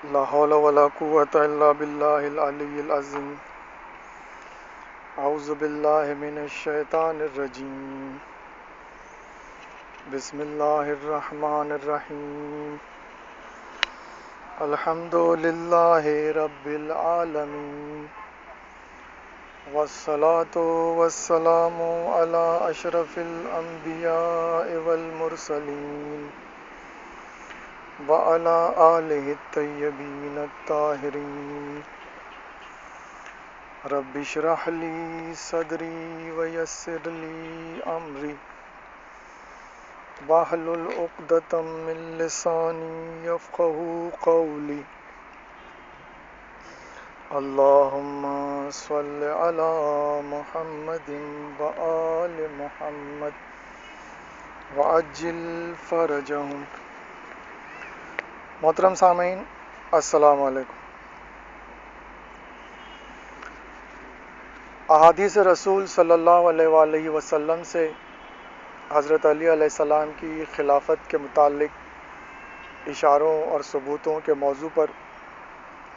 لا حول ولا قوة إلا بالله العلي العظيم. أعوذ بالله من الشيطان الرجيم. بسم الله الرحمن الرحيم. الحمد لله رب العالمين، والصلاة والسلام على أشرف الأنبياء والمرسلين وعلى آله الطيبين الطاهرين. رب اشرح لي صدري ويسر لي أمري واحلل عقدة من لساني يفقهوا قولي. اللهم صل على محمد وآل محمد وعجل فرجهم. محترم سامعین، السلام علیکم. احادیث رسول صلی اللہ علیہ وآلہ وسلم سے حضرت علی علیہ السلام کی خلافت کے متعلق اشاروں اور ثبوتوں کے موضوع پر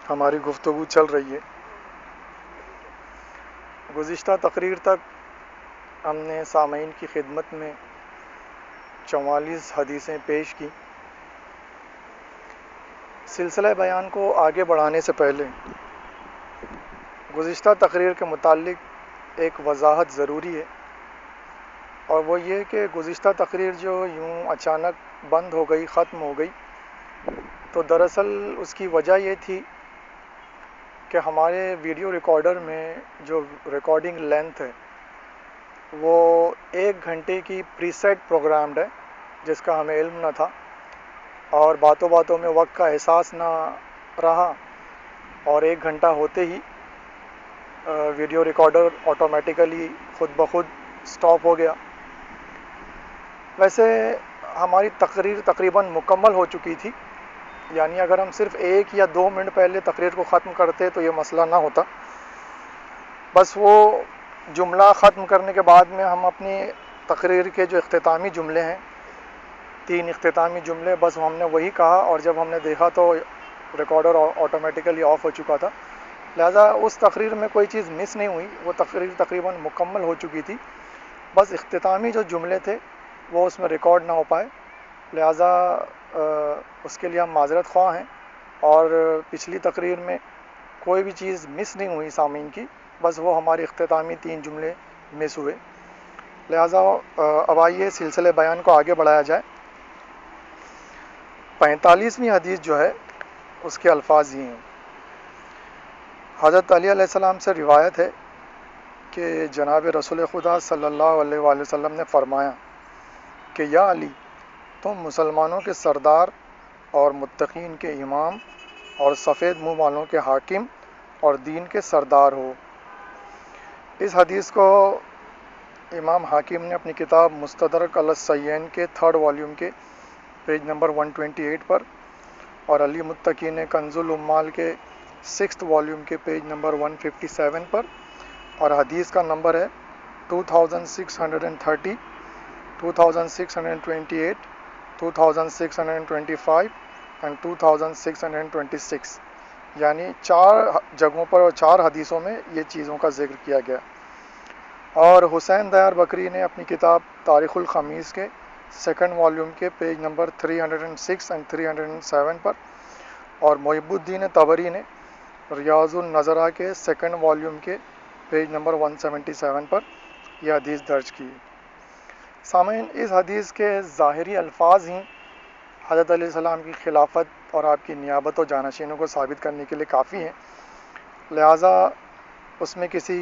ہماری گفتگو چل رہی ہے. گزشتہ تقریر تک ہم نے سامعین کی خدمت میں 44 حدیثیں پیش کی. سلسلہ بیان کو آگے بڑھانے سے پہلے گزشتہ تقریر کے متعلق ایک وضاحت ضروری ہے، اور وہ یہ کہ گزشتہ تقریر جو یوں اچانک بند ہو گئی، ختم ہو گئی، تو دراصل اس کی وجہ یہ تھی کہ ہمارے ویڈیو ریکارڈر میں جو ریکارڈنگ لینتھ ہے وہ 1 گھنٹے کی پری سیٹ پروگرامڈ ہے، جس کا ہمیں علم نہ تھا، اور باتوں باتوں میں وقت کا احساس نہ رہا، اور 1 گھنٹہ ہوتے ہی ویڈیو ریکارڈر آٹومیٹیکلی خود بخود سٹاپ ہو گیا. ویسے ہماری تقریر تقریباً مکمل ہو چکی تھی، یعنی اگر ہم صرف 1 یا 2 منٹ پہلے تقریر کو ختم کرتے تو یہ مسئلہ نہ ہوتا. بس وہ جملہ ختم کرنے کے بعد میں ہم اپنی تقریر کے جو اختتامی جملے ہیں، 3 اختتامی جملے، بس ہم نے وہی کہا، اور جب ہم نے دیکھا تو ریکارڈر آٹومیٹیکلی آف ہو چکا تھا. لہذا اس تقریر میں کوئی چیز مس نہیں ہوئی، وہ تقریر تقریباً مکمل ہو چکی تھی. بس اختتامی جو جملے تھے وہ اس میں ریکارڈ نہ ہو پائے، لہذا اس کے لیے ہم معذرت خواہ ہیں. اور پچھلی تقریر میں کوئی بھی چیز مس نہیں ہوئی سامعین کی، بس وہ ہمارے اختتامی 3 جملے مس ہوئے. لہذا اب آئیے سلسلے بیان کو آگے بڑھایا جائے. 45ویں حدیث جو ہے اس کے الفاظ یہ ہیں. حضرت علی علیہ السلام سے روایت ہے کہ جناب رسول خدا صلی اللہ علیہ وآلہ وسلم نے فرمایا کہ یا علی، تم مسلمانوں کے سردار اور متقین کے امام اور سفید منہ والوں کے حاکم اور دین کے سردار ہو. اس حدیث کو امام حاکم نے اپنی کتاب مستدرک علی الصحیحین کے 3rd والیوم کے پیج نمبر 128 پر، اور علی متقی نے کنز العمال کے 6th والیوم کے پیج نمبر 157 پر، اور حدیث کا نمبر ہے 2630، 2628، 2625 اینڈ 2626، یعنی 4 جگہوں پر اور 4 حدیثوں میں یہ چیزوں کا ذکر کیا گیا. اور حسین دیار بکری نے اپنی کتاب تاریخ الخمیس کے 2nd والیوم کے پیج نمبر 306 اینڈ 307 پر، اور محب الدین طبری نے ریاض النظرہ کے 2nd والیوم کے پیج نمبر 177 پر یہ حدیث درج کی. سامعین، اس حدیث کے ظاہری الفاظ ہی حضرت علیہ السلام کی خلافت اور آپ کی نیابت و جانشینوں کو ثابت کرنے کے لیے کافی ہیں، لہٰذا اس میں کسی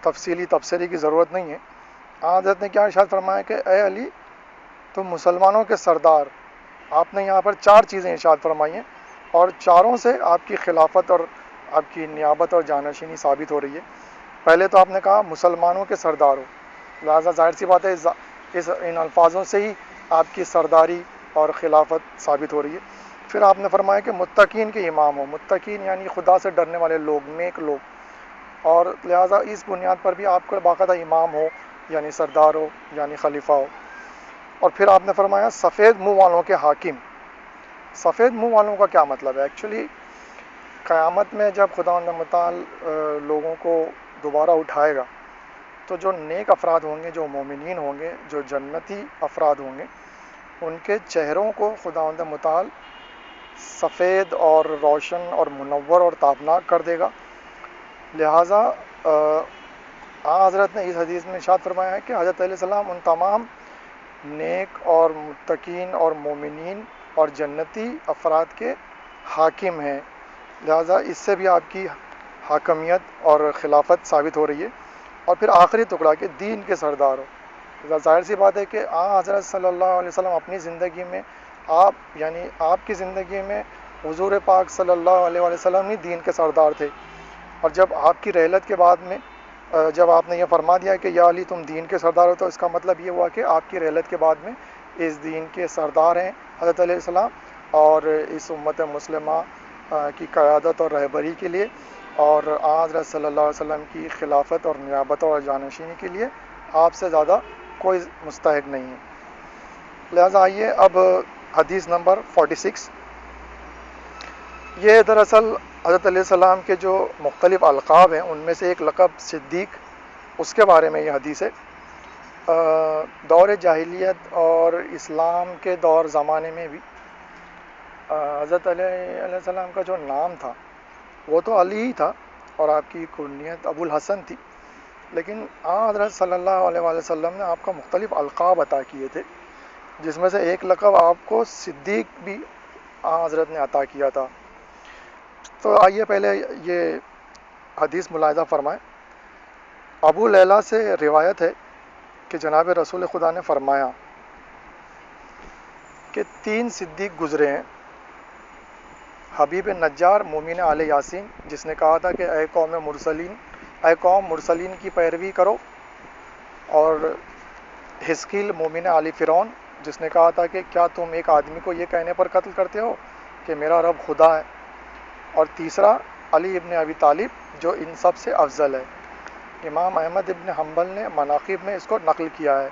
تفصیلی تبصرے کی ضرورت نہیں ہے. حضرت نے کیا ارشاد فرمایا کہ اے علی، تم مسلمانوں کے سردار. آپ نے یہاں پر 4 چیزیں ارشاد فرمائی ہیں، اور چاروں سے آپ کی خلافت اور آپ کی نیابت اور جانشینی ثابت ہو رہی ہے. پہلے تو آپ نے کہا مسلمانوں کے سردار ہو، لہٰذا ظاہر سی بات ہے ان الفاظوں سے ہی آپ کی سرداری اور خلافت ثابت ہو رہی ہے. پھر آپ نے فرمایا کہ متقین کے امام ہو. متقین یعنی خدا سے ڈرنے والے لوگ، نیک لوگ، اور لہٰذا اس بنیاد پر بھی آپ کا باقاعدہ امام ہو، یعنی سردار ہو، یعنی خلیفہ ہو. اور پھر آپ نے فرمایا سفید منہ والوں کے حاکم. سفید منہ والوں کا کیا مطلب ہے؟ ایکچولی قیامت میں جب خداوند متعال لوگوں کو دوبارہ اٹھائے گا تو جو نیک افراد ہوں گے، جو مومنین ہوں گے، جو جنتی افراد ہوں گے، ان کے چہروں کو خداوند متعال سفید اور روشن اور منور اور تابناک کر دے گا۔ لہٰذا حضرت نے اس حدیث میں ارشاد فرمایا ہے کہ حضرت علیہ السلام ان تمام نیک اور متقین اور مومنین اور جنتی افراد کے حاکم ہیں، لہٰذا اس سے بھی آپ کی حاکمیت اور خلافت ثابت ہو رہی ہے۔ اور پھر آخری ٹکڑا کہ دین کے سردار ہو، ظاہر سی بات ہے کہ حضرت صلی اللہ علیہ وسلم اپنی زندگی میں آپ کی زندگی میں حضور پاک صلی اللہ علیہ وسلم ہی دین کے سردار تھے، اور جب آپ کی رحلت کے بعد میں جب آپ نے یہ فرما دیا کہ یا علی تم دین کے سردار ہو، تو اس کا مطلب یہ ہوا کہ آپ کی رحلت کے بعد میں اس دین کے سردار ہیں حضرت علیہ السلام، اور اس امت مسلمہ کی قیادت اور رہبری کے لیے اور حضرت صلی اللہ علیہ وسلم کی خلافت اور نیابت اور جانشینی کے لیے آپ سے زیادہ کوئی مستحق نہیں ہے۔ لہٰذا آئیے اب حدیث نمبر 46، یہ دراصل حضرت علیہ السلام کے جو مختلف القاب ہیں ان میں سے ایک لقب صدیق، اس کے بارے میں یہ حدیث ہے۔ دور جاہلیت اور اسلام کے دور زمانے میں بھی حضرت علیہ السلام کا جو نام تھا وہ تو علی ہی تھا، اور آپ کی کنیت ابو الحسن تھی، لیکن حضرت صلی اللہ علیہ وسلم نے آپ کا مختلف القاب عطا کیے تھے، جس میں سے ایک لقب آپ کو صدیق بھی حضرت نے عطا کیا تھا۔ تو آئیے پہلے یہ حدیث ملاحظہ فرمائیں۔ ابو لیلہ سے روایت ہے کہ جناب رسول خدا نے فرمایا کہ 3 صدیق گزرے ہیں، حبیب نجار مومن آل یاسین جس نے کہا تھا کہ اے قوم مرسلین کی پیروی کرو، اور حزقیل مومن آل فرعون جس نے کہا تھا کہ کیا تم ایک آدمی کو یہ کہنے پر قتل کرتے ہو کہ میرا رب خدا ہے، اور تیسرا علی ابن ابی طالب جو ان سب سے افضل ہے۔ امام احمد ابن حنبل نے مناقب میں اس کو نقل کیا ہے۔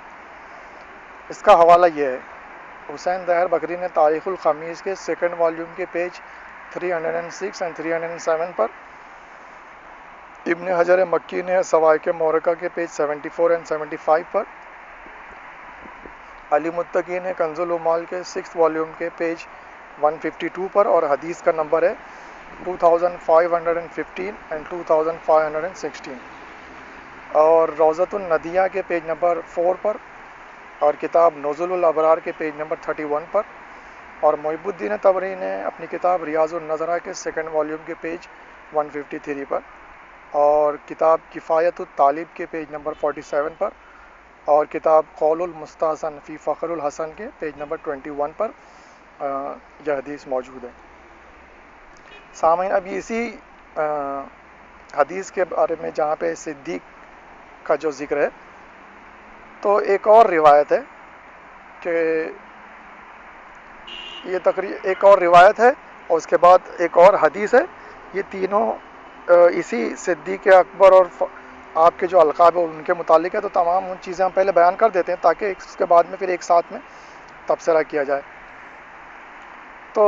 اس کا حوالہ یہ ہے، حسین دہر بکری نے تاریخ الخمیس کے 2 والیوم کے پیج 306 اور 307 پر، ابن حجر مکی نے سوائق مورکہ کے پیج 74 اور 75 پر، علی متقی نے کنز العمال کے 6 والیوم کے پیج 152 پر، اور حدیث کا نمبر ہے 2515 اور 2516، اور روضۃ الندیہ کے پیج نمبر 4 پر، اور کتاب نزول الابرار کے پیج نمبر 31 پر، اور محب الدین طبری نے اپنی کتاب ریاض النظرہ کے 2 والیوم کے پیج 153 پر، اور کتاب کفایت الطالب کے پیج نمبر 47 پر، اور کتاب قول المستحسن فی فخر الحسن کے پیج نمبر 21 پر یہ حدیث موجود ہے۔ سامعین، ابھی اسی حدیث کے بارے میں جہاں پہ صدیق کا جو ذکر ہے، تو ایک اور روایت ہے کہ ایک اور روایت ہے، اور اس کے بعد ایک اور حدیث ہے، یہ تینوں اسی صدیق اکبر اور آپ کے جو القاب ہیں ان کے متعلق ہے، تو تمام ان چیزیں ہم پہلے بیان کر دیتے ہیں تاکہ اس کے بعد میں پھر ایک ساتھ میں تبصرہ کیا جائے۔ تو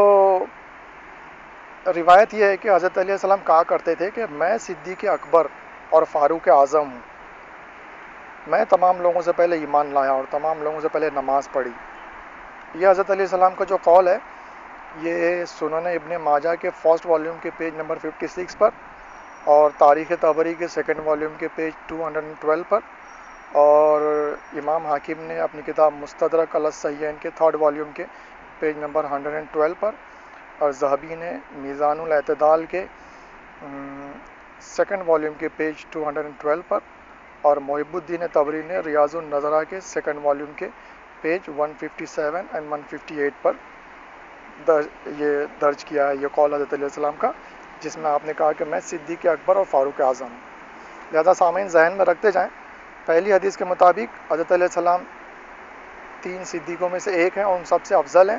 روایت یہ ہے کہ حضرت علیہ السلام کہا کرتے تھے کہ میں صدیق اکبر اور فاروق اعظم ہوں، میں تمام لوگوں سے پہلے ایمان لایا اور تمام لوگوں سے پہلے نماز پڑھی۔ یہ حضرت علیہ السلام کا جو قول ہے یہ سنن ابن ماجہ کے 1 والیوم کے پیج نمبر 56 پر، اور تاریخ طبری کے 2 والیوم کے پیج 212 پر، اور امام حاکم نے اپنی کتاب مستدرک علی الصحیحین کے 3 والیوم کے پیج نمبر 112 پر، اور ذہبی نے میزان الاعتدال کے 2 والیوم کے پیج 212 پر، اور محب الدین طبری نے ریاض النظرہ کے 2 والیوم کے پیج 157 اور 158 پر یہ درج کیا ہے یہ قول حضرت علیہ السلام کا، جس میں آپ نے کہا کہ میں صدیق اکبر اور فاروق اعظم ہوں۔ لہذا سامعین ذہن میں رکھتے جائیں، پہلی حدیث کے مطابق حضرت علیہ السلام 3 صدیقوں میں سے ایک ہیں اور ان سب سے افضل ہیں،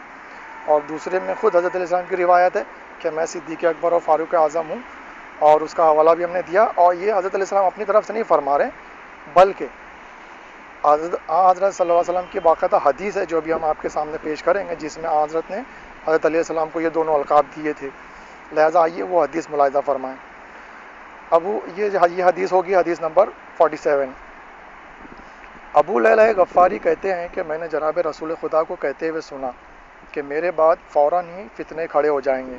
اور دوسرے میں خود حضرت علیہ السلام کی روایت ہے کہ میں صدیق اکبر اور فاروق اعظم ہوں، اور اس کا حوالہ بھی ہم نے دیا، اور یہ حضرت علیہ السلام اپنی طرف سے نہیں فرما رہے بلکہ حضرت صلی اللہ علیہ وسلم کی باقاعدہ حدیث ہے جو بھی ہم آپ کے سامنے پیش کریں گے، جس میں حضرت نے حضرت علیہ السلام کو یہ دونوں القاب دیے تھے. لہٰذا آئیے وہ حدیث ملاحظہ فرمائیں. یہ حدیث ہوگی حدیث نمبر 47. ابو لیلہ غفاری کہتے ہیں کہ میں نے جناب رسول خدا کو کہتے ہوئے سنا کہ میرے بعد فوراً ہی فتنے کھڑے ہو جائیں گے.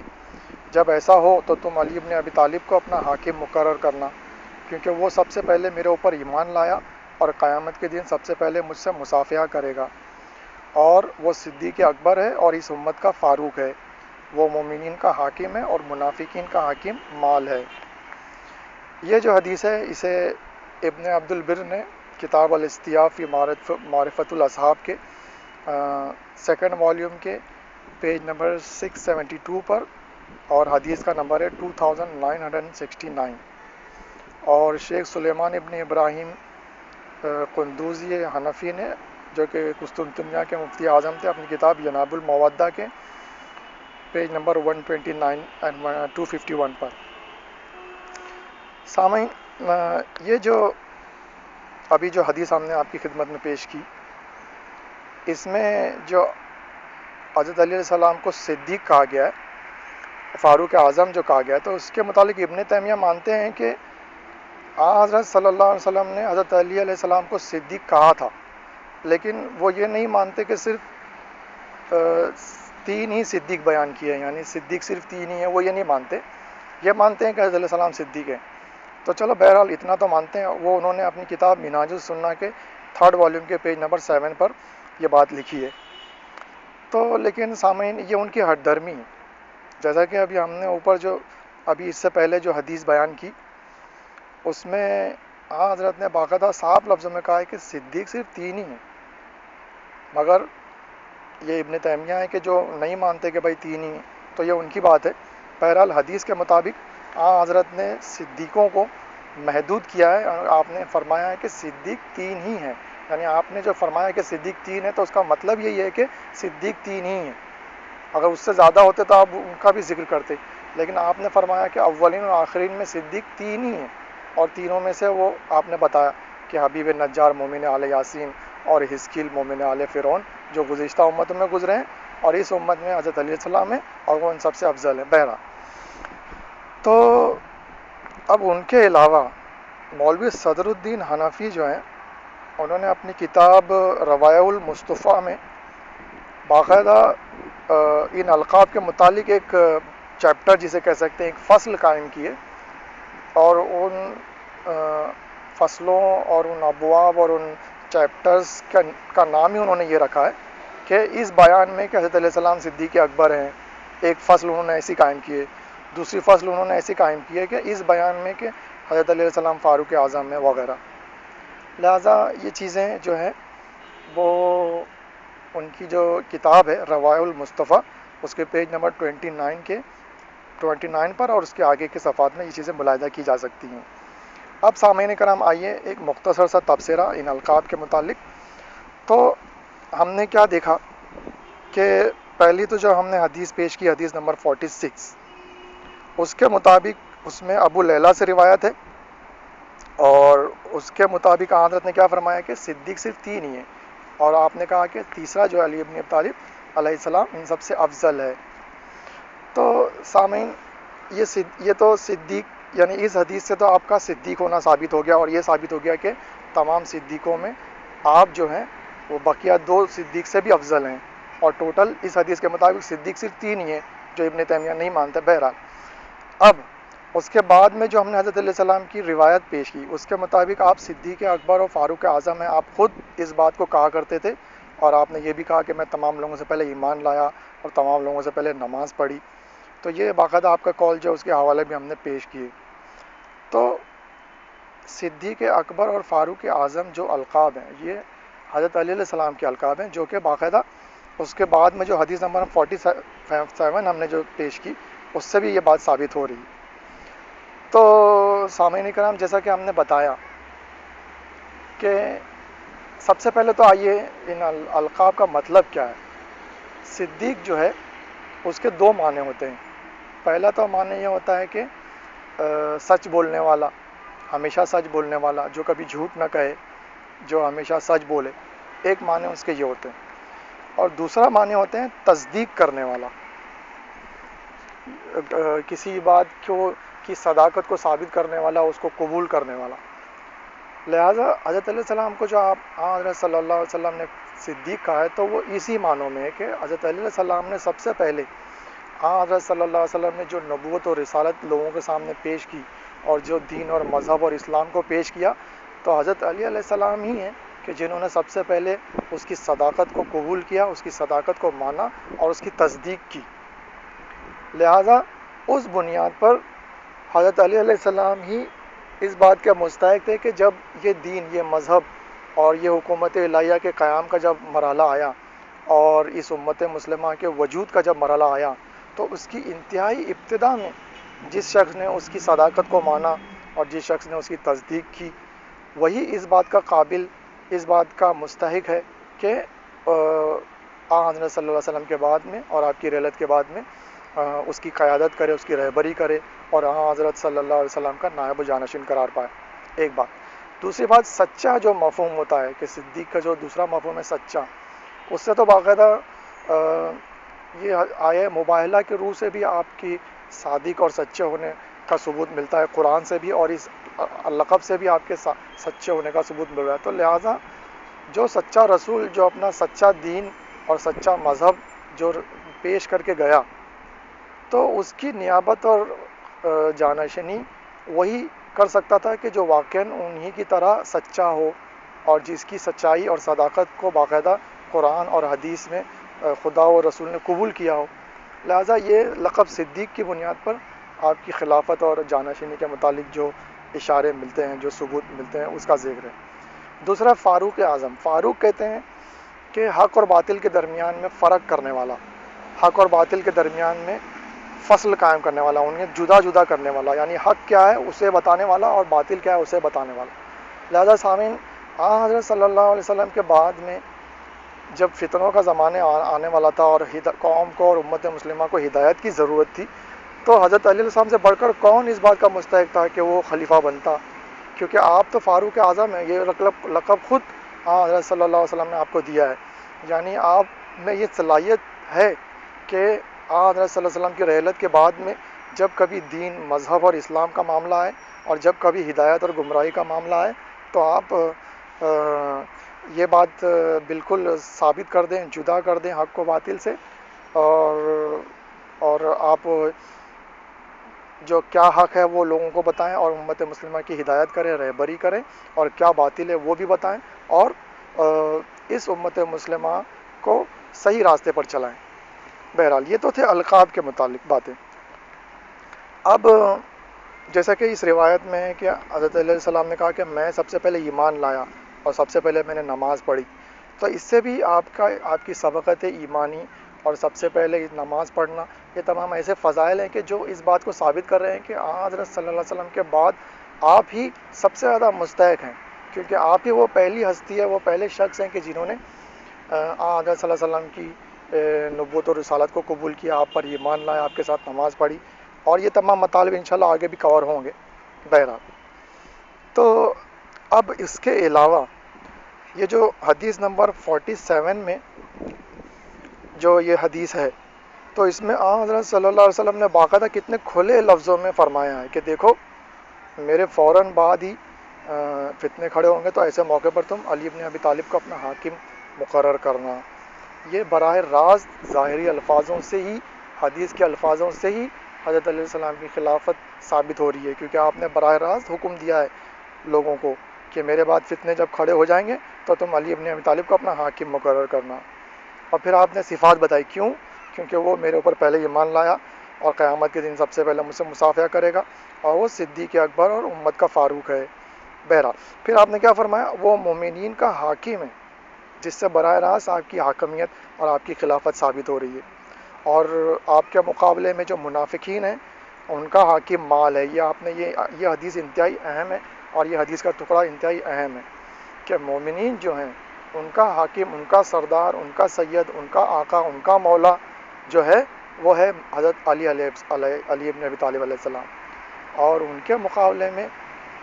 جب ایسا ہو تو تم علی بن ابی طالب کو اپنا حاکم مقرر کرنا، کیونکہ وہ سب سے پہلے میرے اوپر ایمان لایا اور قیامت کے دن سب سے پہلے مجھ سے مصافحہ کرے گا، اور وہ صدیق اکبر ہے اور اس امت کا فاروق ہے. وہ مومنین کا حاکم ہے اور منافقین کا حاکم مال ہے. یہ جو حدیث ہے اسے ابن عبد البر نے کتاب الاستیاف فی معرفت الاصحاب کے سیکنڈ والیوم کے پیج نمبر 672 پر، اور حدیث کا نمبر ہے 2969. اور شیخ سلیمان ابن ابراہیم قندوزی حنفی نے، جو کہ قسطنطنیہ کے مفتی اعظم تھے، اپنی کتاب یناب المودہ کے پیج نمبر 129 اینڈ 251 پر. سامعین، یہ جو ابھی جو حدیث ہم نے آپ کی خدمت میں پیش کی، اس میں جو حضرت علیہ السلام کو صدیق کہا گیا ہے، فاروق اعظم جو کہا گیا ہے، تو اس کے متعلق ابن تیمیہ مانتے ہیں کہ حضرت صلی اللہ علیہ وسلم نے حضرت علی علیہ السلام کو صدیق کہا تھا، لیکن وہ یہ نہیں مانتے کہ صرف 3 ہی صدیق بیان کیے ہیں، یعنی صدیق صرف 3 ہی ہیں. وہ یہ نہیں مانتے، یہ مانتے ہیں کہ حضرت علیہ السلام صدیق ہیں. تو چلو بہرحال اتنا تو مانتے ہیں. وہ انہوں نے اپنی کتاب منہاج السنہ کے 3rd والیوم کے پیج نمبر 7 پر یہ بات لکھی ہے. تو لیکن سامعین، یہ ان کی ہٹ درمی ہے. جیسا کہ ابھی ہم نے اوپر جو ابھی اس سے پہلے جو حدیث بیان کی، اس میں حضرت نے باقاعدہ صاف لفظوں میں کہا ہے کہ صدیق صرف 3 ہی ہیں. مگر یہ ابن تیمیہ ہے کہ جو نہیں مانتے کہ بھائی 3 ہی ہیں، تو یہ ان کی بات ہے. بہرحال حدیث کے مطابق حضرت نے صدیقوں کو محدود کیا ہے، اور آپ نے فرمایا ہے کہ صدیق 3 ہی ہیں. یعنی آپ نے جو فرمایا کہ صدیق 3 ہے، تو اس کا مطلب یہی ہے کہ صدیق 3 ہی ہیں. اگر اس سے زیادہ ہوتے تو آپ ان کا بھی ذکر کرتے، لیکن آپ نے فرمایا کہ اولین اور آخرین میں صدیق 3 ہی ہیں. اور تینوں میں سے وہ آپ نے بتایا کہ حبیب نجار مومن آل یاسین اور حزقیل مومن آل فرعون، جو گزشتہ امتوں میں گزرے ہیں، اور اس امت میں حضرت علیہ السلام ہے اور وہ ان سب سے افضل ہے. بہرحال تو اب ان کے علاوہ مولوی صدر الدین حنفی جو ہیں، انہوں نے اپنی کتاب روایہ المصطفیٰ میں باقاعدہ ان القاب کے متعلق ایک چیپٹر جسے کہہ سکتے ہیں، ایک فصل قائم کیے، اور ان فصلوں اور ان ابواب اور ان چیپٹرز کا نام ہی انہوں نے یہ رکھا ہے کہ اس بیان میں کہ حضرت علیہ السلام صدیق اکبر ہیں. ایک فصل انہوں نے ایسی قائم کی ہے، دوسری فصل انہوں نے ایسی قائم کی ہے کہ اس بیان میں کہ حضرت علیہ السلام فاروق اعظم ہیں وغیرہ. لہٰذا یہ چیزیں جو ہیں وہ ان کی جو کتاب ہے روایہ المصطفیٰ، اس کے پیج نمبر 29 پر اور اس کے آگے کے صفحات میں یہ چیزیں ملاحظہ کی جا سکتی ہیں. اب سامعین کرام، آئیے ایک مختصر سا تبصرہ ان القاب کے متعلق. تو ہم نے کیا دیکھا کہ پہلی تو جو ہم نے حدیث پیش کی، حدیث نمبر 46، اس کے مطابق اس میں ابو لیلہ سے روایت ہے، اور اس کے مطابق حضرت نے کیا فرمایا کہ صدیق صرف 3 ہی ہیں، اور آپ نے کہا کہ تیسرا جو علی ابن ابی طالب علیہ السلام ان سب سے افضل ہے. تو سامعین، یہ تو صدیق، یعنی اس حدیث سے تو آپ کا صدیق ہونا ثابت ہو گیا، اور یہ ثابت ہو گیا کہ تمام صدیقوں میں آپ جو ہیں وہ بقیہ 2 صدیق سے بھی افضل ہیں، اور ٹوٹل اس حدیث کے مطابق صدیق صرف 3 ہی ہیں، جو ابن تیمیہ نہیں مانتے. بہرحال اب اس کے بعد میں جو ہم نے حضرت علیہ السلام کی روایت پیش کی، اس کے مطابق آپ صدیق اکبر اور فاروق اعظم ہیں. آپ خود اس بات کو کہا کرتے تھے، اور آپ نے یہ بھی کہا کہ میں تمام لوگوں سے پہلے ایمان لایا اور تمام لوگوں سے پہلے نماز پڑھی. تو یہ باقاعدہ آپ کا قول جو اس کے حوالے بھی ہم نے پیش کیے. تو صدیق اکبر اور فاروق اعظم جو القاب ہیں، یہ حضرت علیہ السلام کے القاب ہیں، جو کہ باقاعدہ اس کے بعد میں جو حدیث نمبر 47 ہم نے جو پیش کی، اس سے بھی یہ بات ثابت ہو رہی. تو سامعین کرام، جیسا کہ ہم نے بتایا کہ سب سے پہلے تو آئیے ان القاب کا مطلب کیا ہے. صدیق جو ہے اس کے 2 معنی ہوتے ہیں. پہلا تو معنی یہ ہوتا ہے کہ سچ بولنے والا، ہمیشہ سچ بولنے والا، جو کبھی جھوٹ نہ کہے، جو ہمیشہ سچ بولے. ایک معنی اس کے یہ ہوتے ہیں. اور دوسرا معنی ہوتے ہیں تصدیق کرنے والا. کسی بات کی صداقت کو ثابت کرنے والا، اس کو قبول کرنے والا. لہٰذا حضرت علیہ السلام کو جو حضرت صلی اللہ علیہ وسلم نے صدیق کہا ہے، تو وہ اسی معنوں میں ہے کہ حضرت علیہ السلام نے سب سے پہلے حضرت صلی اللہ علیہ وسلم نے جو نبوت اور رسالت لوگوں کے سامنے پیش کی، اور جو دین اور مذہب اور اسلام کو پیش کیا، تو حضرت علیہ السلام ہی ہیں کہ جنہوں نے سب سے پہلے اس کی صداقت کو قبول کیا، اس کی صداقت کو مانا اور اس کی تصدیق کی. لہٰذا اس بنیاد پر حضرت علیہ السلام ہی اس بات کے مستحق تھے کہ جب یہ دین، یہ مذہب اور یہ حکومت الہیہ کے قیام کا جب مرحلہ آیا، اور اس امت مسلمہ کے وجود کا جب مرحلہ آیا، تو اس کی انتہائی ابتدا میں جس شخص نے اس کی صداقت کو مانا اور جس شخص نے اس کی تصدیق کی، وہی اس بات کا قابل، اس بات کا مستحق ہے کہ حضرت صلی اللہ علیہ وسلم کے بعد میں اور آپ کی رحلت کے بعد میں اس کی قیادت کرے، اس کی رہبری کرے، اور حضرت صلی اللہ علیہ وسلم کا نائب و جانشین قرار پائے. ایک بات. دوسری بات، سچا جو مفہوم ہوتا ہے کہ صدیق کا جو دوسرا مفہوم ہے سچا، اس سے تو باقاعدہ یہ آئے مباہلہ کے روح سے بھی آپ کی صادق اور سچے ہونے کا ثبوت ملتا ہے، قرآن سے بھی، اور اس لقب سے بھی آپ کے سچے ہونے کا ثبوت مل رہا ہے. تو لہٰذا جو سچا رسول، جو اپنا سچا دین اور سچا مذہب جو پیش کر کے گیا، تو اس کی نیابت اور جانشینی وہی کر سکتا تھا کہ جو واقعاً انہی کی طرح سچا ہو، اور جس کی سچائی اور صداقت کو باقاعدہ قرآن اور حدیث میں خدا و رسول نے قبول کیا ہو. لہٰذا یہ لقب صدیق کی بنیاد پر آپ کی خلافت اور جانشینی کے متعلق جو اشارے ملتے ہیں، جو ثبوت ملتے ہیں، اس کا ذکر ہے. دوسرا، فاروق اعظم. فاروق کہتے ہیں کہ حق اور باطل کے درمیان میں فرق کرنے والا، حق اور باطل کے درمیان میں فصل قائم کرنے والا، انہیں جدا جدا کرنے والا، یعنی حق کیا ہے اسے بتانے والا اور باطل کیا ہے اسے بتانے والا. لہذا سامعین، حضرت صلی اللہ علیہ وسلم کے بعد میں جب فتنوں کا زمانے آنے والا تھا اور قوم کو اور امت مسلمہ کو ہدایت کی ضرورت تھی، تو حضرت علیہ السلام سے بڑھ کر کون اس بات کا مستحق تھا کہ وہ خلیفہ بنتا؟ کیونکہ آپ تو فاروق اعظم ہیں، یہ لقب خود حضرت صلی اللہ علیہ وسلم نے آپ کو دیا ہے. یعنی آپ میں یہ صلاحیت ہے کہ حضرت صلی اللہ علیہ وسلم کی رحلت کے بعد میں جب کبھی دین، مذہب اور اسلام کا معاملہ آئے، اور جب کبھی ہدایت اور گمراہی کا معاملہ آئے، تو آپ یہ بات بالکل ثابت کر دیں، جدا کر دیں حق و باطل سے، اور آپ جو کیا حق ہے وہ لوگوں کو بتائیں، اور امت مسلمہ کی ہدایت کریں، رہبری کریں، اور کیا باطل ہے وہ بھی بتائیں، اور اس امت مسلمہ کو صحیح راستے پر چلائیں. بہرحال یہ تو تھے القاب کے متعلق باتیں. اب جیسا کہ اس روایت میں ہے کہ حضرت علیہ السلام نے کہا کہ میں سب سے پہلے ایمان لایا اور سب سے پہلے میں نے نماز پڑھی، تو اس سے بھی آپ کی سبقت ایمانی اور سب سے پہلے نماز پڑھنا، یہ تمام ایسے فضائل ہیں کہ جو اس بات کو ثابت کر رہے ہیں کہ حضرت صلی اللہ علیہ وسلم کے بعد آپ ہی سب سے زیادہ مستحق ہیں، کیونکہ آپ ہی وہ پہلی ہستی ہے، وہ پہلے شخص ہیں کہ جنہوں نے حضرت صلی اللہ علیہ وسلم کی نبوت اور رسالت کو قبول کیا، آپ پر ایمان لایا، آپ کے ساتھ نماز پڑھی، اور یہ تمام مطالب انشاءاللہ آگے بھی کور ہوں گے. بہرحال تو اب اس کے علاوہ یہ جو حدیث نمبر 47 میں جو یہ حدیث ہے، تو اس میں حضرت صلی اللہ علیہ وسلم نے باقاعدہ کتنے کھلے لفظوں میں فرمایا ہے کہ دیکھو میرے فوراً بعد ہی فتنے کھڑے ہوں گے، تو ایسے موقع پر تم علی بن ابی طالب کو اپنا حاکم مقرر کرنا. یہ براہ راست ظاہری الفاظوں سے ہی، حدیث کے الفاظوں سے ہی حضرت علیہ السلام کی خلافت ثابت ہو رہی ہے، کیونکہ آپ نے براہ راست حکم دیا ہے لوگوں کو کہ میرے بعد فتنے جب کھڑے ہو جائیں گے تو تم علی بن ابی طالب کو اپنا حاکم مقرر کرنا. اور پھر آپ نے صفات بتائی، کیوں؟ کیونکہ وہ میرے اوپر پہلے ایمان لایا اور قیامت کے دن سب سے پہلے مجھ سے مصافحہ کرے گا، اور وہ صدیق اکبر اور امت کا فاروق ہے. بہرحال پھر آپ نے کیا فرمایا؟ وہ مومنین کا حاکم ہے، جس سے براہ راست آپ کی حاکمیت اور آپ کی خلافت ثابت ہو رہی ہے. اور آپ کے مقابلے میں جو منافقین ہیں ان کا حاکم مال ہے. یہ آپ نے یہ حدیث انتہائی اہم ہے، اور یہ حدیث کا ٹکڑا انتہائی اہم ہے کہ مومنین جو ہیں ان کا حاکم، ان کا سردار، ان کا سید، ان کا آقا، ان کا مولا جو ہے وہ ہے حضرت علی بن ابی طالب علیہ السلام. اور ان کے مقابلے میں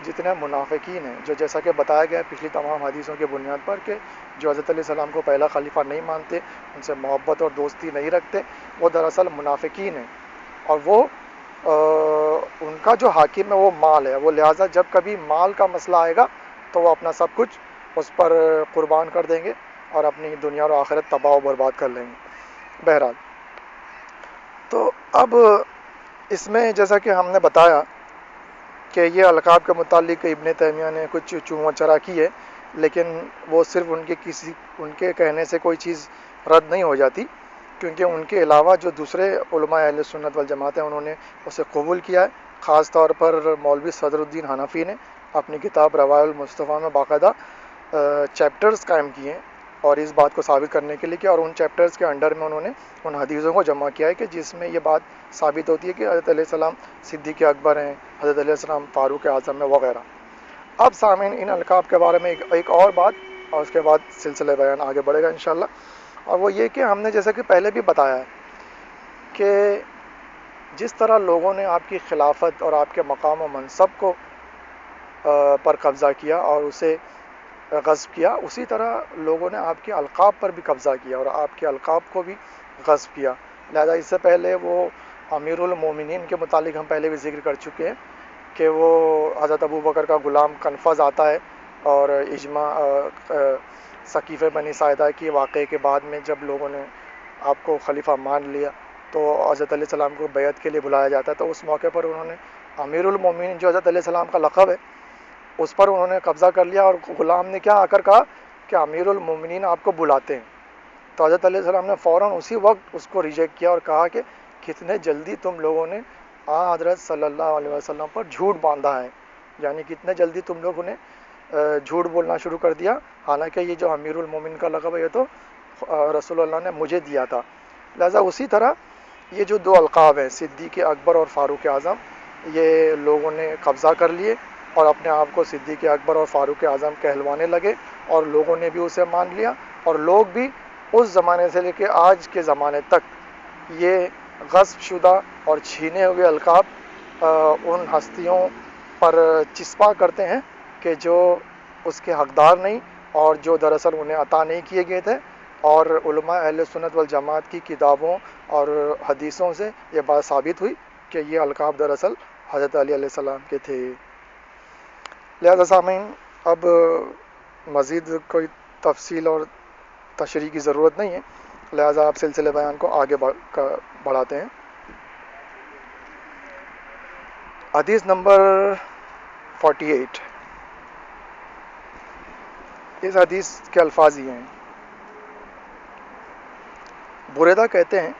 جتنے منافقین ہیں، جو جیسا کہ بتایا گیا پچھلی تمام حدیثوں کی بنیاد پر کہ جو حضرت علیہ السلام کو پہلا خلیفہ نہیں مانتے، ان سے محبت اور دوستی نہیں رکھتے، وہ دراصل منافقین ہیں. اور وہ ان کا جو حاکم ہے وہ مال ہے، وہ لہٰذا جب کبھی مال کا مسئلہ آئے گا تو وہ اپنا سب کچھ اس پر قربان کر دیں گے اور اپنی دنیا اور آخرت تباہ و برباد کر لیں گے۔ بہرحال، تو اب اس میں جیسا کہ ہم نے بتایا کہ یہ القاب کے متعلق ابن تیمیہ نے کچھ چوں چرا کی ہے، لیکن وہ صرف ان کے کہنے سے کوئی چیز رد نہیں ہو جاتی، کیونکہ ان کے علاوہ جو دوسرے علماء اہل سنت والجماعت ہیں انہوں نے اسے قبول کیا ہے۔ خاص طور پر مولوی صدر الدین حنفی نے اپنی کتاب روائع المصطفیٰ میں باقاعدہ چیپٹرز قائم کیے ہیں اور اس بات کو ثابت کرنے کے لیے کہ، اور ان چیپٹرز کے انڈر میں انہوں نے ان حدیثوں کو جمع کیا ہے کہ جس میں یہ بات ثابت ہوتی ہے کہ حضرت علیہ السلام صدیق اکبر ہیں، حضرت علیہ السلام فاروق اعظم ہیں وغیرہ۔ اب سامعین، ان القاب کے بارے میں ایک اور بات، اور اس کے بعد سلسلہ بیان آگے بڑھے گا انشاءاللہ، اور وہ یہ کہ ہم نے جیسا کہ پہلے بھی بتایا ہے کہ جس طرح لوگوں نے آپ کی خلافت اور آپ کے مقام و منصب کو پر قبضہ کیا اور اسے غصب کیا، اسی طرح لوگوں نے آپ کے القاب پر بھی قبضہ کیا اور آپ کے القاب کو بھی غصب کیا۔ لہذا اس سے پہلے وہ امیر المومنین کے متعلق ہم پہلے بھی ذکر کر چکے ہیں کہ وہ حضرت ابو بکر کا غلام کنفذ آتا ہے، اور اجماع ثقیفہ بنی ساعدہ کے واقعے کے بعد میں جب لوگوں نے آپ کو خلیفہ مان لیا تو حضرت علیہ السلام کو بیعت کے لیے بلایا جاتا ہے، تو اس موقع پر انہوں نے امیر المومنین جو حضرت علیہ السلام کا لقب ہے اس پر انہوں نے قبضہ کر لیا، اور غلام نے کیا آ کر کہا کہ امیر المومنین آپ کو بلاتے ہیں، تو حضرت علیہ السلام نے فوراً اسی وقت اس کو ریجیکٹ کیا اور کہا کہ کتنے جلدی تم لوگوں نے حضرت صلی اللہ علیہ وسلم پر جھوٹ باندھا ہے، یعنی کتنے جلدی تم لوگوں نے جھوٹ بولنا شروع کر دیا، حالانکہ یہ جو امیر المومنین کا لقب ہے یہ تو رسول اللہ نے مجھے دیا تھا۔ لہذا اسی طرح یہ جو دو القاب ہیں صدیق اکبر اور فاروق اعظم، یہ لوگوں نے قبضہ کر لیے اور اپنے آپ کو صدیق اکبر اور فاروق اعظم کہلوانے لگے، اور لوگوں نے بھی اسے مان لیا، اور لوگ بھی اس زمانے سے لے کے آج کے زمانے تک یہ غصب شدہ اور چھینے ہوئے القاب ان ہستیوں پر چسپاں کرتے ہیں کہ جو اس کے حقدار نہیں اور جو دراصل انہیں عطا نہیں کیے گئے تھے، اور علماء اہل سنت والجماعت کی کتابوں اور حدیثوں سے یہ بات ثابت ہوئی کہ یہ القاب دراصل حضرت علی علیہ السلام کے تھے۔ لہذا سامعین، اب مزید کوئی تفصیل اور تشریح کی ضرورت نہیں ہے، لہذا آپ سلسلے بیان کو آگے بڑھاتے ہیں۔ حدیث نمبر 48، اس حدیث کے الفاظ یہ ہیں۔ بریدہ کہتے ہیں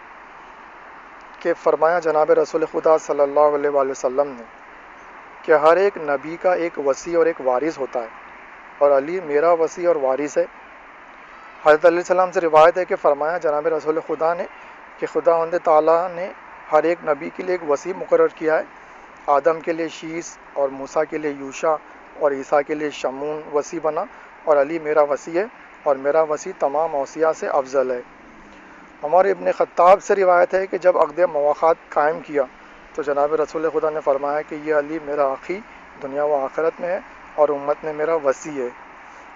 کہ فرمایا جناب رسول خدا صلی اللہ علیہ وآلہ وسلم نے کہ ہر ایک نبی کا ایک وصی اور ایک وارث ہوتا ہے، اور علی میرا وصی اور وارث ہے۔ حضرت علیہ السلام سے روایت ہے کہ فرمایا جناب رسول خدا نے کہ خداوند تعالیٰ نے ہر ایک نبی کے لیے ایک وصی مقرر کیا ہے۔ آدم کے لیے شیس اور موسیٰ کے لیے یوشع اور عیسیٰ کے لیے شمون وصی بنا، اور علی میرا وصی ہے اور میرا وصی تمام اوصیاء سے افضل ہے۔ عمر ابن خطاب سے روایت ہے کہ جب عقد مواخات قائم کیا تو جناب رسول خدا نے فرمایا کہ یہ علی میرا اخی دنیا و آخرت میں ہے اور امت میں میرا وصی ہے،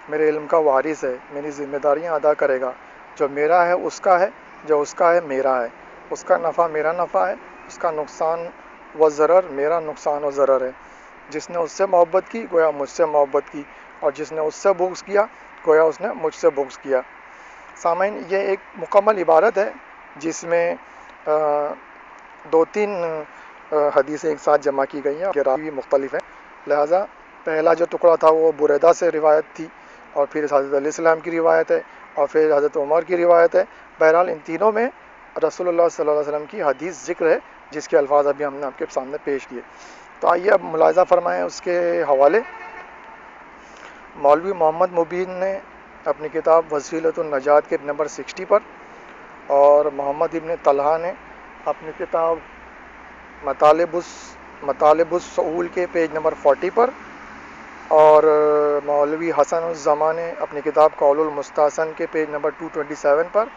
میرے علم کا وارث ہے، میری ذمہ داریاں ادا کرے گا، جو میرا ہے اس کا ہے، جو اس کا ہے میرا ہے، اس کا نفع میرا نفع ہے، اس کا نقصان و ضرر میرا نقصان و ضرر ہے۔ جس نے اس سے محبت کی گویا مجھ سے محبت کی، اور جس نے اس سے بغض کیا گویا اس نے مجھ سے بغض کیا۔ سامعین، یہ ایک مکمل عبارت ہے جس میں دو تین حدیثیں ایک ساتھ جمع کی گئی ہیں کہ راوی مختلف ہیں، لہٰذا پہلا جو ٹکڑا تھا وہ بریدہ سے روایت تھی، اور پھر حضرت علیہ السلام کی روایت ہے، اور پھر حضرت عمر کی روایت ہے۔ بہرحال ان تینوں میں رسول اللہ صلی اللہ علیہ وسلم کی حدیث ذکر ہے جس کے الفاظ ابھی ہم نے آپ کے سامنے پیش کیے۔ تو آئیے اب ملاحظہ فرمائیں اس کے حوالے۔ مولوی محمد مبین نے اپنی کتاب وسیلۃ النجات کے نمبر 60 پر، اور محمد ابن طلحہ نے اپنی کتاب مطالب السؤول کے پیج نمبر 40 پر، اور مولوی حسن الزمان نے اپنی کتاب قول المستحسن کے پیج نمبر 227 پر،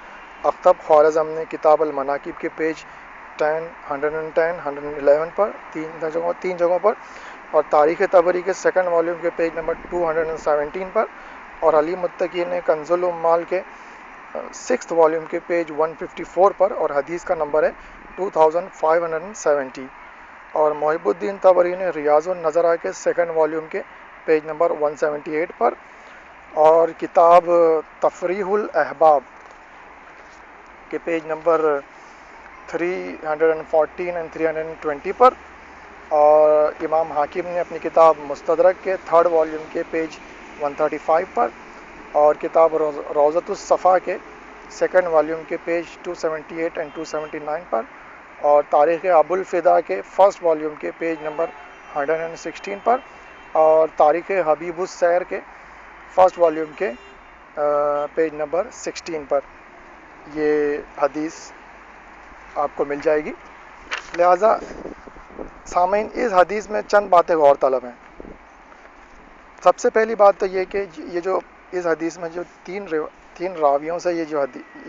اختب خوارزم نے کتاب المناقب کے پیج 111 پر تین جگہوں پر، اور تاریخ طبری کے سیکنڈ والیوم کے پیج نمبر 217 پر، اور علی متقی نے کنز العمال کے 6th والیوم کے پیج 154 پر، اور حدیث کا نمبر ہے 2570۔ اور محب الدین طبری نے ریاض النظرہ کے 2nd والیوم کے پیج نمبر 178 پر، اور کتاب تفریح الاحباب کے پیج نمبر 314 and 320 پر، اور امام حاکم نے اپنی کتاب مستدرک کے 3rd والیوم کے پیج 135 پر، اور کتاب روضۃ الصفا کے 2nd والیوم کے پیج 278 and 279 پر، اور تاریخ ابو الفدا کے 1st والیوم کے پیج نمبر 116 پر، اور تاریخ حبیب السیر کے 1st والیوم کے پیج نمبر 16 پر یہ حدیث آپ کو مل جائے گی۔ لہٰذا سامعین، اس حدیث میں چند باتیں غور طلب ہیں۔ سب سے پہلی بات تو یہ کہ یہ جو اس حدیث میں جو تین راویوں سے یہ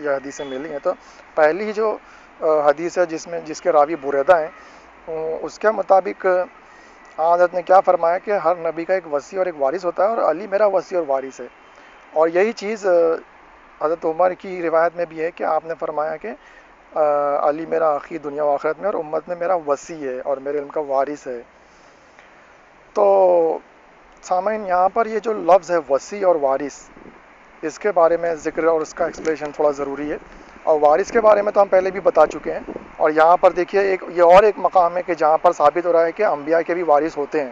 حدیثیں ملی ہیں، تو پہلی جو حدیث ہے جس کے راوی بریدہ ہیں، اس کے مطابق حضرت نے کیا فرمایا کہ ہر نبی کا ایک وصی اور ایک وارث ہوتا ہے، اور علی میرا وصی اور وارث ہے۔ اور یہی چیز حضرت عمر کی روایت میں بھی ہے کہ آپ نے فرمایا کہ علی میرا اخی دنیا و آخرت میں، اور امت میں میرا وصی ہے اور میرے علم کا وارث ہے۔ تو سامعین، یہاں پر یہ جو لفظ ہے وصی اور وارث، اس کے بارے میں ذکر اور اس کا ایکسپلیشن تھوڑا ضروری ہے۔ اور وارث کے بارے میں تو ہم پہلے بھی بتا چکے ہیں، اور یہاں پر دیکھیے یہ اور ایک مقام ہے کہ جہاں پر ثابت ہو رہا ہے کہ انبیاء کے بھی وارث ہوتے ہیں،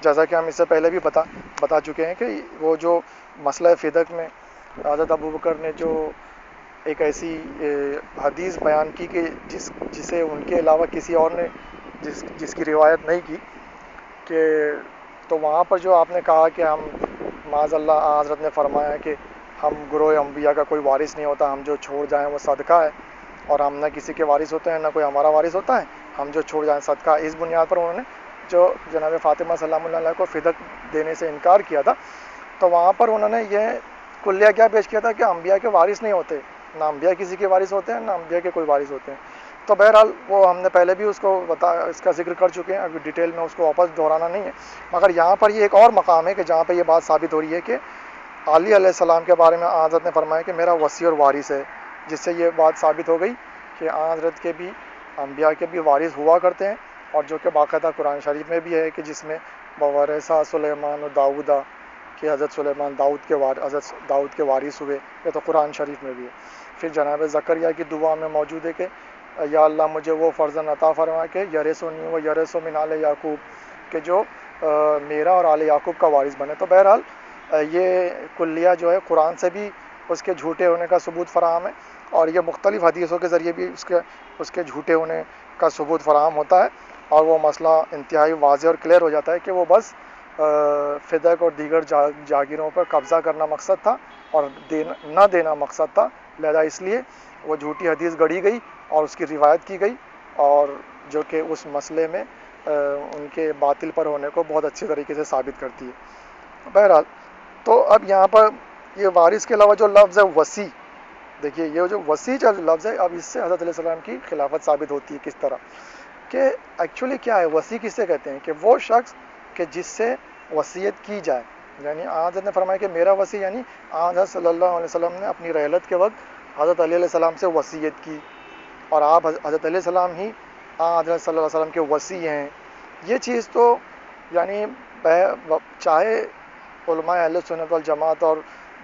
جیسا کہ ہم اس سے پہلے بھی بتا چکے ہیں کہ وہ جو مسئلہ فدق میں حضرت ابوبکر نے جو ایک ایسی حدیث بیان کی کہ جسے ان کے علاوہ کسی اور نے جس کی روایت نہیں کی، کہ تو وہاں پر جو آپ نے کہا کہ ہم معاذ اللہ، حضرت نے فرمایا کہ ہم گروہ انبیاء کا کوئی وارث نہیں ہوتا، ہم جو چھوڑ جائیں وہ صدقہ ہے، اور ہم نہ کسی کے وارث ہوتے ہیں نہ کوئی ہمارا وارث ہوتا ہے، ہم جو چھوڑ جائیں صدقہ ہے۔ اس بنیاد پر انہوں نے جو جناب فاطمہ سلام اللہ علیہ کو فدق دینے سے انکار کیا تھا، تو وہاں پر انہوں نے یہ کلیہ کیا پیش کیا تھا کہ انبیاء کے وارث نہیں ہوتے، نہ انبیاء کسی کے وارث ہوتے ہیں نہ انبیاء کے کوئی وارث ہوتے ہیں۔ تو بہرحال وہ ہم نے پہلے بھی اس کا ذکر کر چکے ہیں، ابھی ڈیٹیل میں اس کو واپس دہرانا نہیں ہے، مگر یہاں پر یہ ایک اور مقام ہے کہ جہاں پہ یہ بات ثابت ہو رہی ہے کہ علی علیہ السلام کے بارے میں حضرت نے فرمایا کہ میرا وصی اور وارث ہے، جس سے یہ بات ثابت ہو گئی کہ حضرت کے بھی انبیاء کے بھی وارث ہوا کرتے ہیں، اور جو کہ باقاعدہ قرآن شریف میں بھی ہے کہ جس میں بورثہ سلیمان و داؤدا، کہ حضرت سلیمان حضرت داؤد کے وارث ہوئے، یہ تو قرآن شریف میں بھی ہے۔ پھر جناب زکریا کی دعا میں موجود ہے کہ یا اللہ مجھے وہ فرزند عطا فرما کہ یرثنی و یرث من آل یعقوب، کہ جو میرا اور آل یعقوب کا وارث بنے۔ تو بہرحال یہ کلیہ جو ہے قرآن سے بھی اس کے جھوٹے ہونے کا ثبوت فراہم ہے، اور یہ مختلف حدیثوں کے ذریعے بھی اس کے جھوٹے ہونے کا ثبوت فراہم ہوتا ہے، اور وہ مسئلہ انتہائی واضح اور کلیئر ہو جاتا ہے کہ وہ بس فدق اور دیگر جاگیروں پر قبضہ کرنا مقصد تھا اور نہ دینا مقصد تھا، لہذا اس لیے وہ جھوٹی حدیث گڑھی گئی اور اس کی روایت کی گئی، اور جو کہ اس مسئلے میں ان کے باطل پر ہونے کو بہت اچھے طریقے سے ثابت کرتی ہے۔ بہرحال تو اب یہاں پر یہ وارث کے علاوہ جو لفظ ہے وصی، دیکھیے یہ جو وصی جو لفظ ہے، اب اس سے حضرت علیہ السلام کی خلافت ثابت ہوتی ہے۔ کس طرح کہ ایکچولی کیا ہے وصی کسے کہتے ہیں؟ کہ وہ شخص کہ جس سے وصیت کی جائے، یعنی حضرت نے فرمایا کہ میرا وصی، یعنی حضرت صلی اللہ علیہ وسلم نے اپنی رحلت کے وقت حضرت علی علیہ السلام سے وصیت کی، اور آپ حضرت علیہ السلام ہی حضرت صلی اللہ علیہ وسلم کے وصی ہیں۔ یہ چیز تو یعنی چاہے علماء اہل سنت والجماعت اور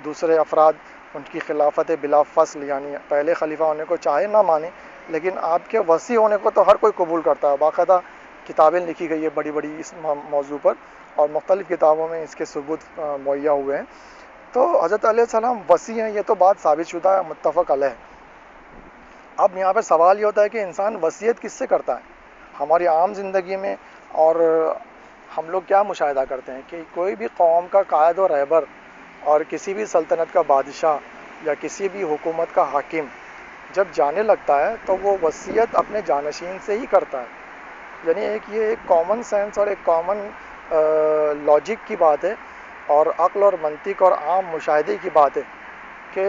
دوسرے افراد ان کی خلافت بلا فصل یعنی پہلے خلیفہ ہونے کو چاہے نہ مانیں، لیکن آپ کے وصی ہونے کو تو ہر کوئی قبول کرتا ہے۔ باقاعدہ کتابیں لکھی گئی ہے بڑی بڑی اس موضوع پر، اور مختلف کتابوں میں اس کے ثبوت مہیا ہوئے ہیں۔ تو حضرت علیہ السلام وصی ہیں، یہ تو بات ثابت شدہ ہے، متفق علیہ۔ اب یہاں پہ سوال یہ ہوتا ہے کہ انسان وصیت کس سے کرتا ہے؟ ہماری عام زندگی میں اور ہم لوگ کیا مشاہدہ کرتے ہیں کہ کوئی بھی قوم کا قائد و رہبر اور کسی بھی سلطنت کا بادشاہ یا کسی بھی حکومت کا حاکم جب جانے لگتا ہے تو وہ وصیت اپنے جانشین سے ہی کرتا ہے۔ یعنی یہ ایک کامن سینس اور ایک کامن لاجک کی بات ہے، اور عقل اور منطق اور عام مشاہدے کی بات ہے کہ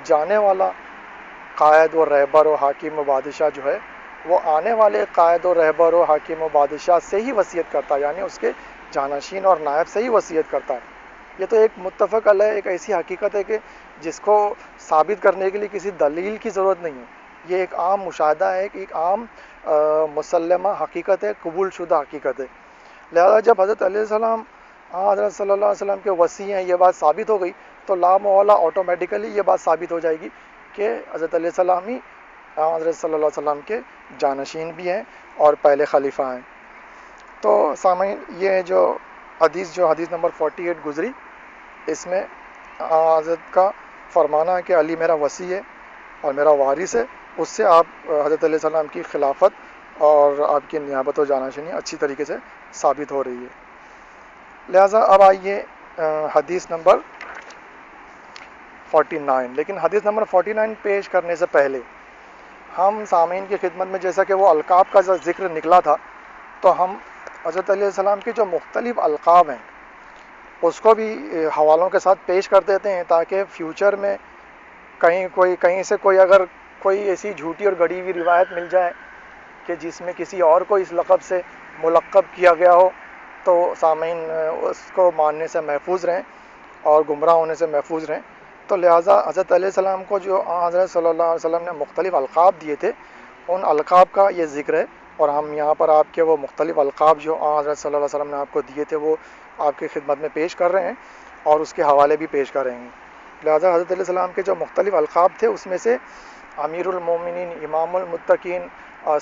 جانے والا قائد و رہبر و حاکم و بادشاہ جو ہے وہ آنے والے قائد و رہبر و حاکم و بادشاہ سے ہی وصیت کرتا ہے، یعنی اس کے جانشین اور نائب سے ہی وصیت کرتا ہے۔ یہ تو ایک متفق علیہ ایک ایسی حقیقت ہے کہ جس کو ثابت کرنے کے لیے کسی دلیل کی ضرورت نہیں ہے. یہ ایک عام مشاہدہ ہے، ایک عام مسلمہ حقیقت ہے، قبول شدہ حقیقت ہے. لہذا جب حضرت علیہ السلام حضرت صلی اللہ علیہ وسلم کے وصی ہیں، یہ بات ثابت ہو گئی، تو لامحالہ آٹومیٹیکلی یہ بات ثابت ہو جائے گی کہ حضرت علیہ السلام ہی حضرت صلی اللہ علیہ وسلم کے جانشین بھی ہیں اور پہلے خلیفہ ہیں. تو سامعین، یہ جو حدیث نمبر 48 گزری، اس میں حضرت کا فرمانا ہے کہ علی میرا وصی ہے اور میرا وارث ہے، اس سے آپ حضرت علیہ السلام کی خلافت اور آپ کی نیابت و جانشینی اچھی طریقے سے ثابت ہو رہی ہے. لہٰذا اب آئیے حدیث نمبر 49. لیکن حدیث نمبر 49 پیش کرنے سے پہلے ہم سامعین کی خدمت میں، جیسا کہ وہ القاب کا ذکر نکلا تھا، تو ہم حضرت علیہ السلام کے جو مختلف القاب ہیں اس کو بھی حوالوں کے ساتھ پیش کر دیتے ہیں، تاکہ فیوچر میں کہیں سے اگر کوئی ایسی جھوٹی اور گڑی ہوئی روایت مل جائے کہ جس میں کسی اور کو اس لقب سے ملقب کیا گیا ہو، تو سامعین اس کو ماننے سے محفوظ رہیں اور گمراہ ہونے سے محفوظ رہیں. تو لہٰذا حضرت علیہ السلام کو جو حضرت صلی اللہ علیہ وسلم نے مختلف القاب دیے تھے، ان القاب کا یہ ذکر ہے، اور ہم یہاں پر آپ کے وہ مختلف القاب جو حضرت صلی اللہ علیہ وسلم نے آپ کو دیے تھے وہ آپ کی خدمت میں پیش کر رہے ہیں، اور اس کے حوالے بھی پیش کر رہے ہیں. لہٰذا حضرت علیہ السلام کے جو مختلف القاب تھے، اس میں سے امیر المومنین، امام المتقین،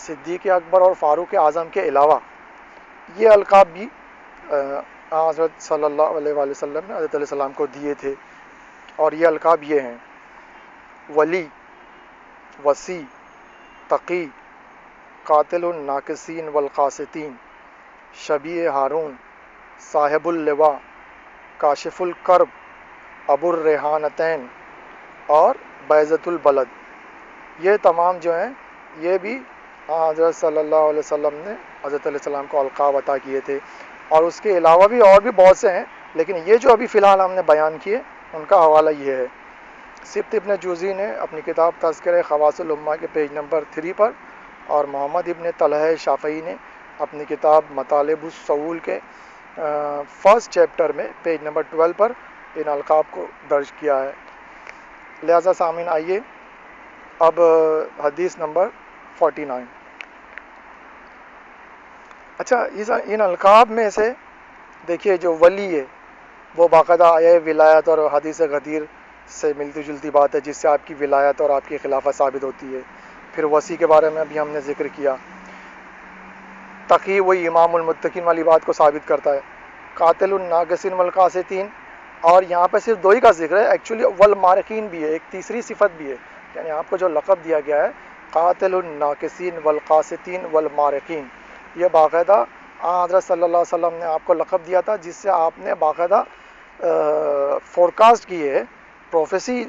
صدیق اکبر اور فاروق اعظم کے علاوہ یہ القاب بھی حضرت صلی اللہ علیہ وآلہ وسلم نے حضرت علیہ السلام کو دیے تھے. اور یہ القاب یہ ہیں: ولی، وصی، تقی، قاتل الناکسین والقاسطین، شبیہ ہارون، صاحب اللواء، کاشف الکرب، ابو الریحانتین اور بیضۃ البلد. یہ تمام جو ہیں یہ بھی حضرت صلی اللہ علیہ وسلم نے حضرت علیہ السلام کو القاب عطا کیے تھے. اور اس کے علاوہ بھی اور بھی بہت سے ہیں، لیکن یہ جو ابھی فی الحال ہم نے بیان کیے ان کا حوالہ یہ ہے. سبط ابن جوزی نے اپنی کتاب تذکرہ خواص الامہ کے پیج نمبر 3 پر، اور محمد ابن طلحہ شافعی نے اپنی کتاب مطالب الصول کے فرسٹ چیپٹر میں پیج نمبر 12 پر ان القاب کو درج کیا ہے. لہذا سامعین، آئیے اب حدیث نمبر 49. اچھا، ان القاب میں سے دیکھیے جو ولی ہے وہ باقاعدہ آیا ولایت اور حدیث غدیر سے ملتی جلتی بات ہے، جس سے آپ کی ولایت اور آپ کی خلافت ثابت ہوتی ہے. پھر وصی کے بارے میں ابھی ہم نے ذکر کیا. تقی وہی امام المتقین والی بات کو ثابت کرتا ہے. قاتل الناقصین والقاسطین، اور یہاں پہ صرف دو ہی کا ذکر ہے، ایکچولی والمارقین بھی ہے، ایک تیسری صفت بھی ہے. یعنی آپ کو جو لقب دیا گیا ہے قاتل الناقصین والقاسطین والمارقین، یہ باقاعدہ حضرت صلی اللہ علیہ وسلم نے آپ کو لقب دیا تھا، جس سے آپ نے باقاعدہ فورکاسٹ کی ہے، پروفیسی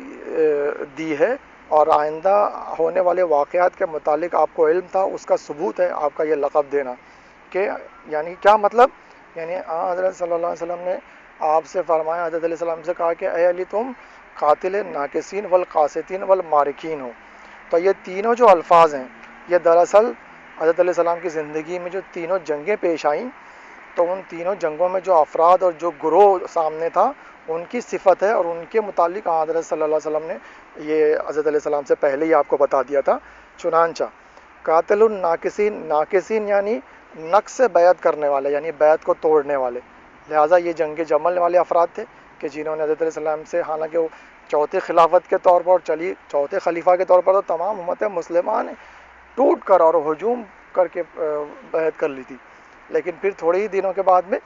دی ہے، اور آئندہ ہونے والے واقعات کے متعلق آپ کو علم تھا. اس کا ثبوت ہے آپ کا یہ لقب دینا. کہ یعنی کیا مطلب؟ یعنی حضرت صلی اللہ علیہ وسلم نے آپ سے فرمایا، حضرت علیہ السلام سے کہا کہ اے علی تم قاتل ناقصین والقاسطین والمارقین ہو. تو یہ تینوں جو الفاظ ہیں یہ دراصل حضرت علیہ السلام کی زندگی میں جو تینوں جنگیں پیش آئیں، تو ان تینوں جنگوں میں جو افراد اور جو گروہ سامنے تھا ان کی صفت ہے، اور ان کے متعلق حضرت صلی اللہ علیہ وسلم نے یہ حضرت علیہ السلام سے پہلے ہی آپ کو بتا دیا تھا. چنانچہ قاتل الناقصین، ناقصین یعنی نقص سے بیعت کرنے والے، یعنی بیعت کو توڑنے والے. لہٰذا یہ جنگ جمل والے افراد تھے کہ جنہوں نے حضرت علیہ السلام سے، حالانکہ وہ چوتھے خلافت کے طور پر چلی، چوتھے خلیفہ کے طور پر تو تمام امت مسلمہ نے ٹوٹ کر اور ہجوم کر کے بیعت کر لی تھی، لیکن پھر تھوڑے ہی دنوں کے بعد میں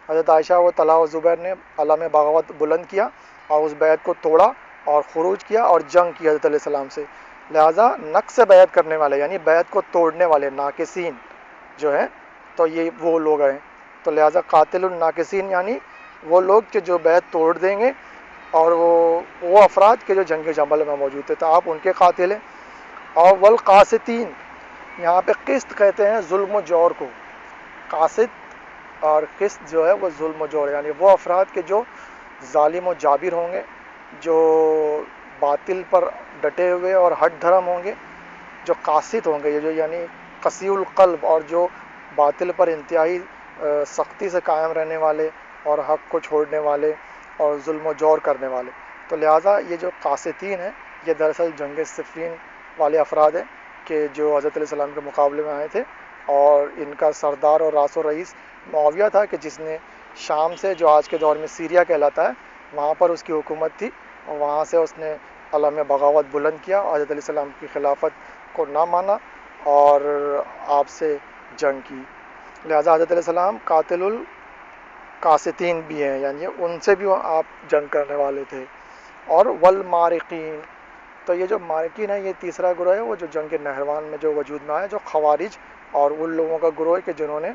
حضرت عائشہ و طلحہ و زبیر نے علم بغاوت بلند کیا اور اس بیعت کو توڑا اور خروج کیا اور جنگ کی حضرت علیہ السلام سے. لہٰذا نقص سے بیعت کرنے والے یعنی بیعت کو توڑنے والے ناقصین جو ہیں، تو یہ وہ لوگ ہیں. تو لہٰذا قاتل الناقصین یعنی وہ لوگ کہ جو بیعت توڑ دیں گے، اور وہ افراد کے جو جنگ جمل میں موجود تھے، تو آپ ان کے قاتل ہیں. اور والقاسطین، یہاں پہ قسط کہتے ہیں ظلم و جور کو. قاسط اور قسط جو ہے وہ ظلم و جور، یعنی وہ افراد کے جو ظالم و جابر ہوں گے، جو باطل پر ڈٹے ہوئے اور ہٹ دھرم ہوں گے. جو قاسط ہوں گے، یہ جو یعنی قسی القلب، اور جو باطل پر انتہائی سختی سے قائم رہنے والے اور حق کو چھوڑنے والے اور ظلم و جور کرنے والے. تو لہٰذا یہ جو قاسطین ہیں یہ دراصل جنگ صفین والے افراد ہیں کہ جو حضرت علیہ السلام کے مقابلے میں آئے تھے, اور ان کا سردار اور راس و رئیس معاویہ تھا کہ جس نے شام سے, جو آج کے دور میں سیریا کہلاتا ہے, وہاں پر اس کی حکومت تھی, اور وہاں سے اس نے علم بغاوت بلند کیا, حضرت علیہ السلام کی خلافت کو نہ مانا اور آپ سے جنگ کی. لہٰذا حضرت علیہ السلام قاتل القاسطین بھی ہیں, یعنی ان سے بھی آپ جنگ کرنے والے تھے. اور والمارقین, تو یہ جو مارقین ہے یہ تیسرا گروہ ہے, وہ جو جنگ نہروان میں جو وجود میں آیا, جو خوارج اور ان لوگوں کا گروہ ہے کہ جنہوں نے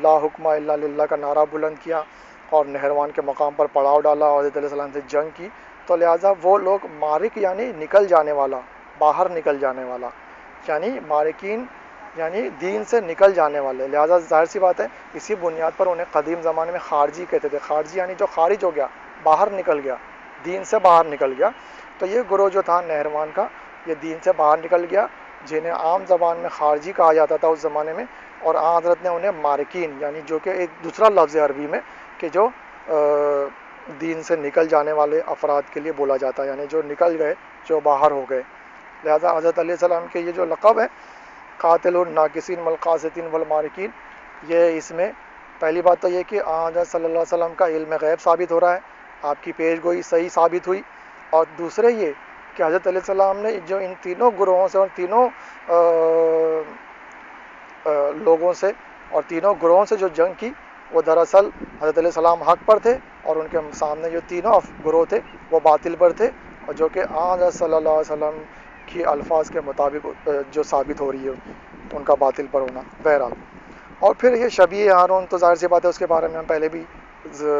لا حکم الا للہ کا نعرہ بلند کیا اور نہروان کے مقام پر پڑاؤ ڈالا اور حضرت علیہ السلام سے جنگ کی. تو لہٰذا وہ لوگ مارق یعنی نکل جانے والا, باہر نکل جانے والا, یعنی مارقین یعنی دین سے نکل جانے والے. لہٰذا ظاہر سی بات ہے اسی بنیاد پر انہیں قدیم زمانے میں خارجی کہتے تھے. خارجی یعنی جو خارج ہو گیا, باہر نکل گیا, دین سے باہر نکل گیا. تو یہ گروہ جو تھا نہروان کا, یہ دین سے باہر نکل گیا, جنہیں عام زبان میں خارجی کہا جاتا تھا اس زمانے میں, اور حضرت نے انہیں مارقین یعنی جو کہ ایک دوسرا لفظ ہے عربی میں کہ جو دین سے نکل جانے والے افراد کے لیے بولا جاتا ہے, یعنی جو نکل گئے, جو باہر ہو گئے. لہذا حضرت علیہ السلام کے یہ جو لقب ہے قاتل الناکسین والقاسطین والمارقین, یہ اس میں پہلی بات تو یہ کہ حضرت صلی اللہ علیہ وسلم کا علم غیب ثابت ہو رہا ہے, آپ کی پیش گوئی صحیح ثابت ہوئی. اور دوسرے یہ کہ حضرت علیہ السلام نے جو ان تینوں گروہوں سے اور تینوں لوگوں سے اور تینوں گروہوں سے جو جنگ کی, وہ دراصل حضرت علیہ السلام حق پر تھے, اور ان کے سامنے جو تینوں گروہ تھے وہ باطل پر تھے, اور جو کہ حضرت صلی اللہ علیہ وسلم کی الفاظ کے مطابق جو ثابت ہو رہی ہے ان کا باطل پر ہونا. بہرحال, اور پھر یہ شبیہ ہارون, تو ظاہر سی بات ہے اس کے بارے میں ہم پہلے بھی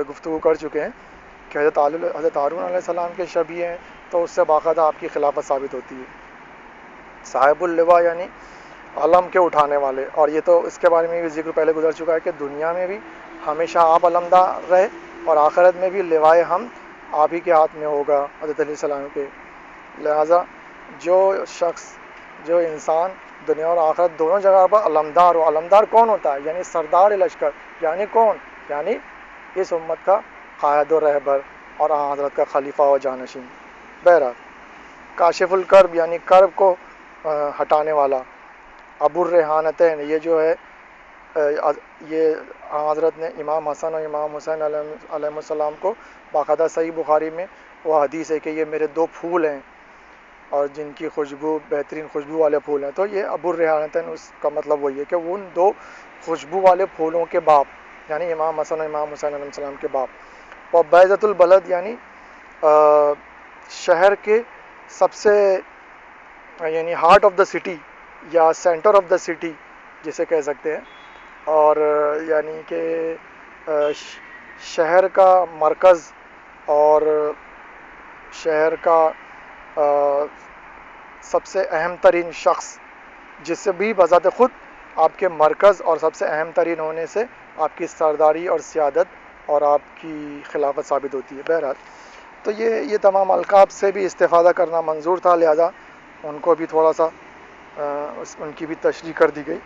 گفتگو کر چکے ہیں کہ حضرت ہارون علیہ السلام کے شبیہ ہیں, تو اس سے باقاعدہ آپ کی خلافت ثابت ہوتی ہے. صاحب اللواء یعنی علم کے اٹھانے والے, اور یہ تو اس کے بارے میں بھی ذکر پہلے گزر چکا ہے کہ دنیا میں بھی ہمیشہ آپ علمدار رہے, اور آخرت میں بھی لوائے ہم آپ ہی کے ہاتھ میں ہوگا حضرت علیہ السلام کے. لہٰذا جو شخص, جو انسان دنیا اور آخرت دونوں جگہ پر علمدار ہو, علمدار کون ہوتا ہے, یعنی سردار لشکر, یعنی کون, یعنی اس امت کا قائد و رہبر اور حضرت کا خلیفہ و جانشین. بہرحال, کاشف الکرب یعنی کرب کو ہٹانے والا. ابو الریحانتین, یہ جو ہے یہ حضرت نے امام حسن اور امام حسین علیہ السلام کو باقاعدہ صحیح بخاری میں وہ حدیث ہے کہ یہ میرے دو پھول ہیں اور جن کی خوشبو بہترین خوشبو والے پھول ہیں. تو یہ ابو الریحانتین, اس کا مطلب وہی ہے کہ وہ ان دو خوشبو والے پھولوں کے باپ, یعنی امام حسن اور امام حسین علیہ السلام کے باپ. اور بیضۃ البلد یعنی شہر کے سب سے یعنی ہارٹ آف دا سٹی یا سینٹر آف دا سٹی جسے کہہ سکتے ہیں, اور یعنی کہ شہر کا مرکز اور شہر کا سب سے اہم ترین شخص, جس سے بھی بذات خود آپ کے مرکز اور سب سے اہم ترین ہونے سے آپ کی سرداری اور سیادت اور آپ کی خلافت ثابت ہوتی ہے. بہرحال, تو یہ تمام القاب سے بھی استفادہ کرنا منظور تھا, لہذا ان کو بھی تھوڑا سا ان کی بھی تشریح کر دی گئی.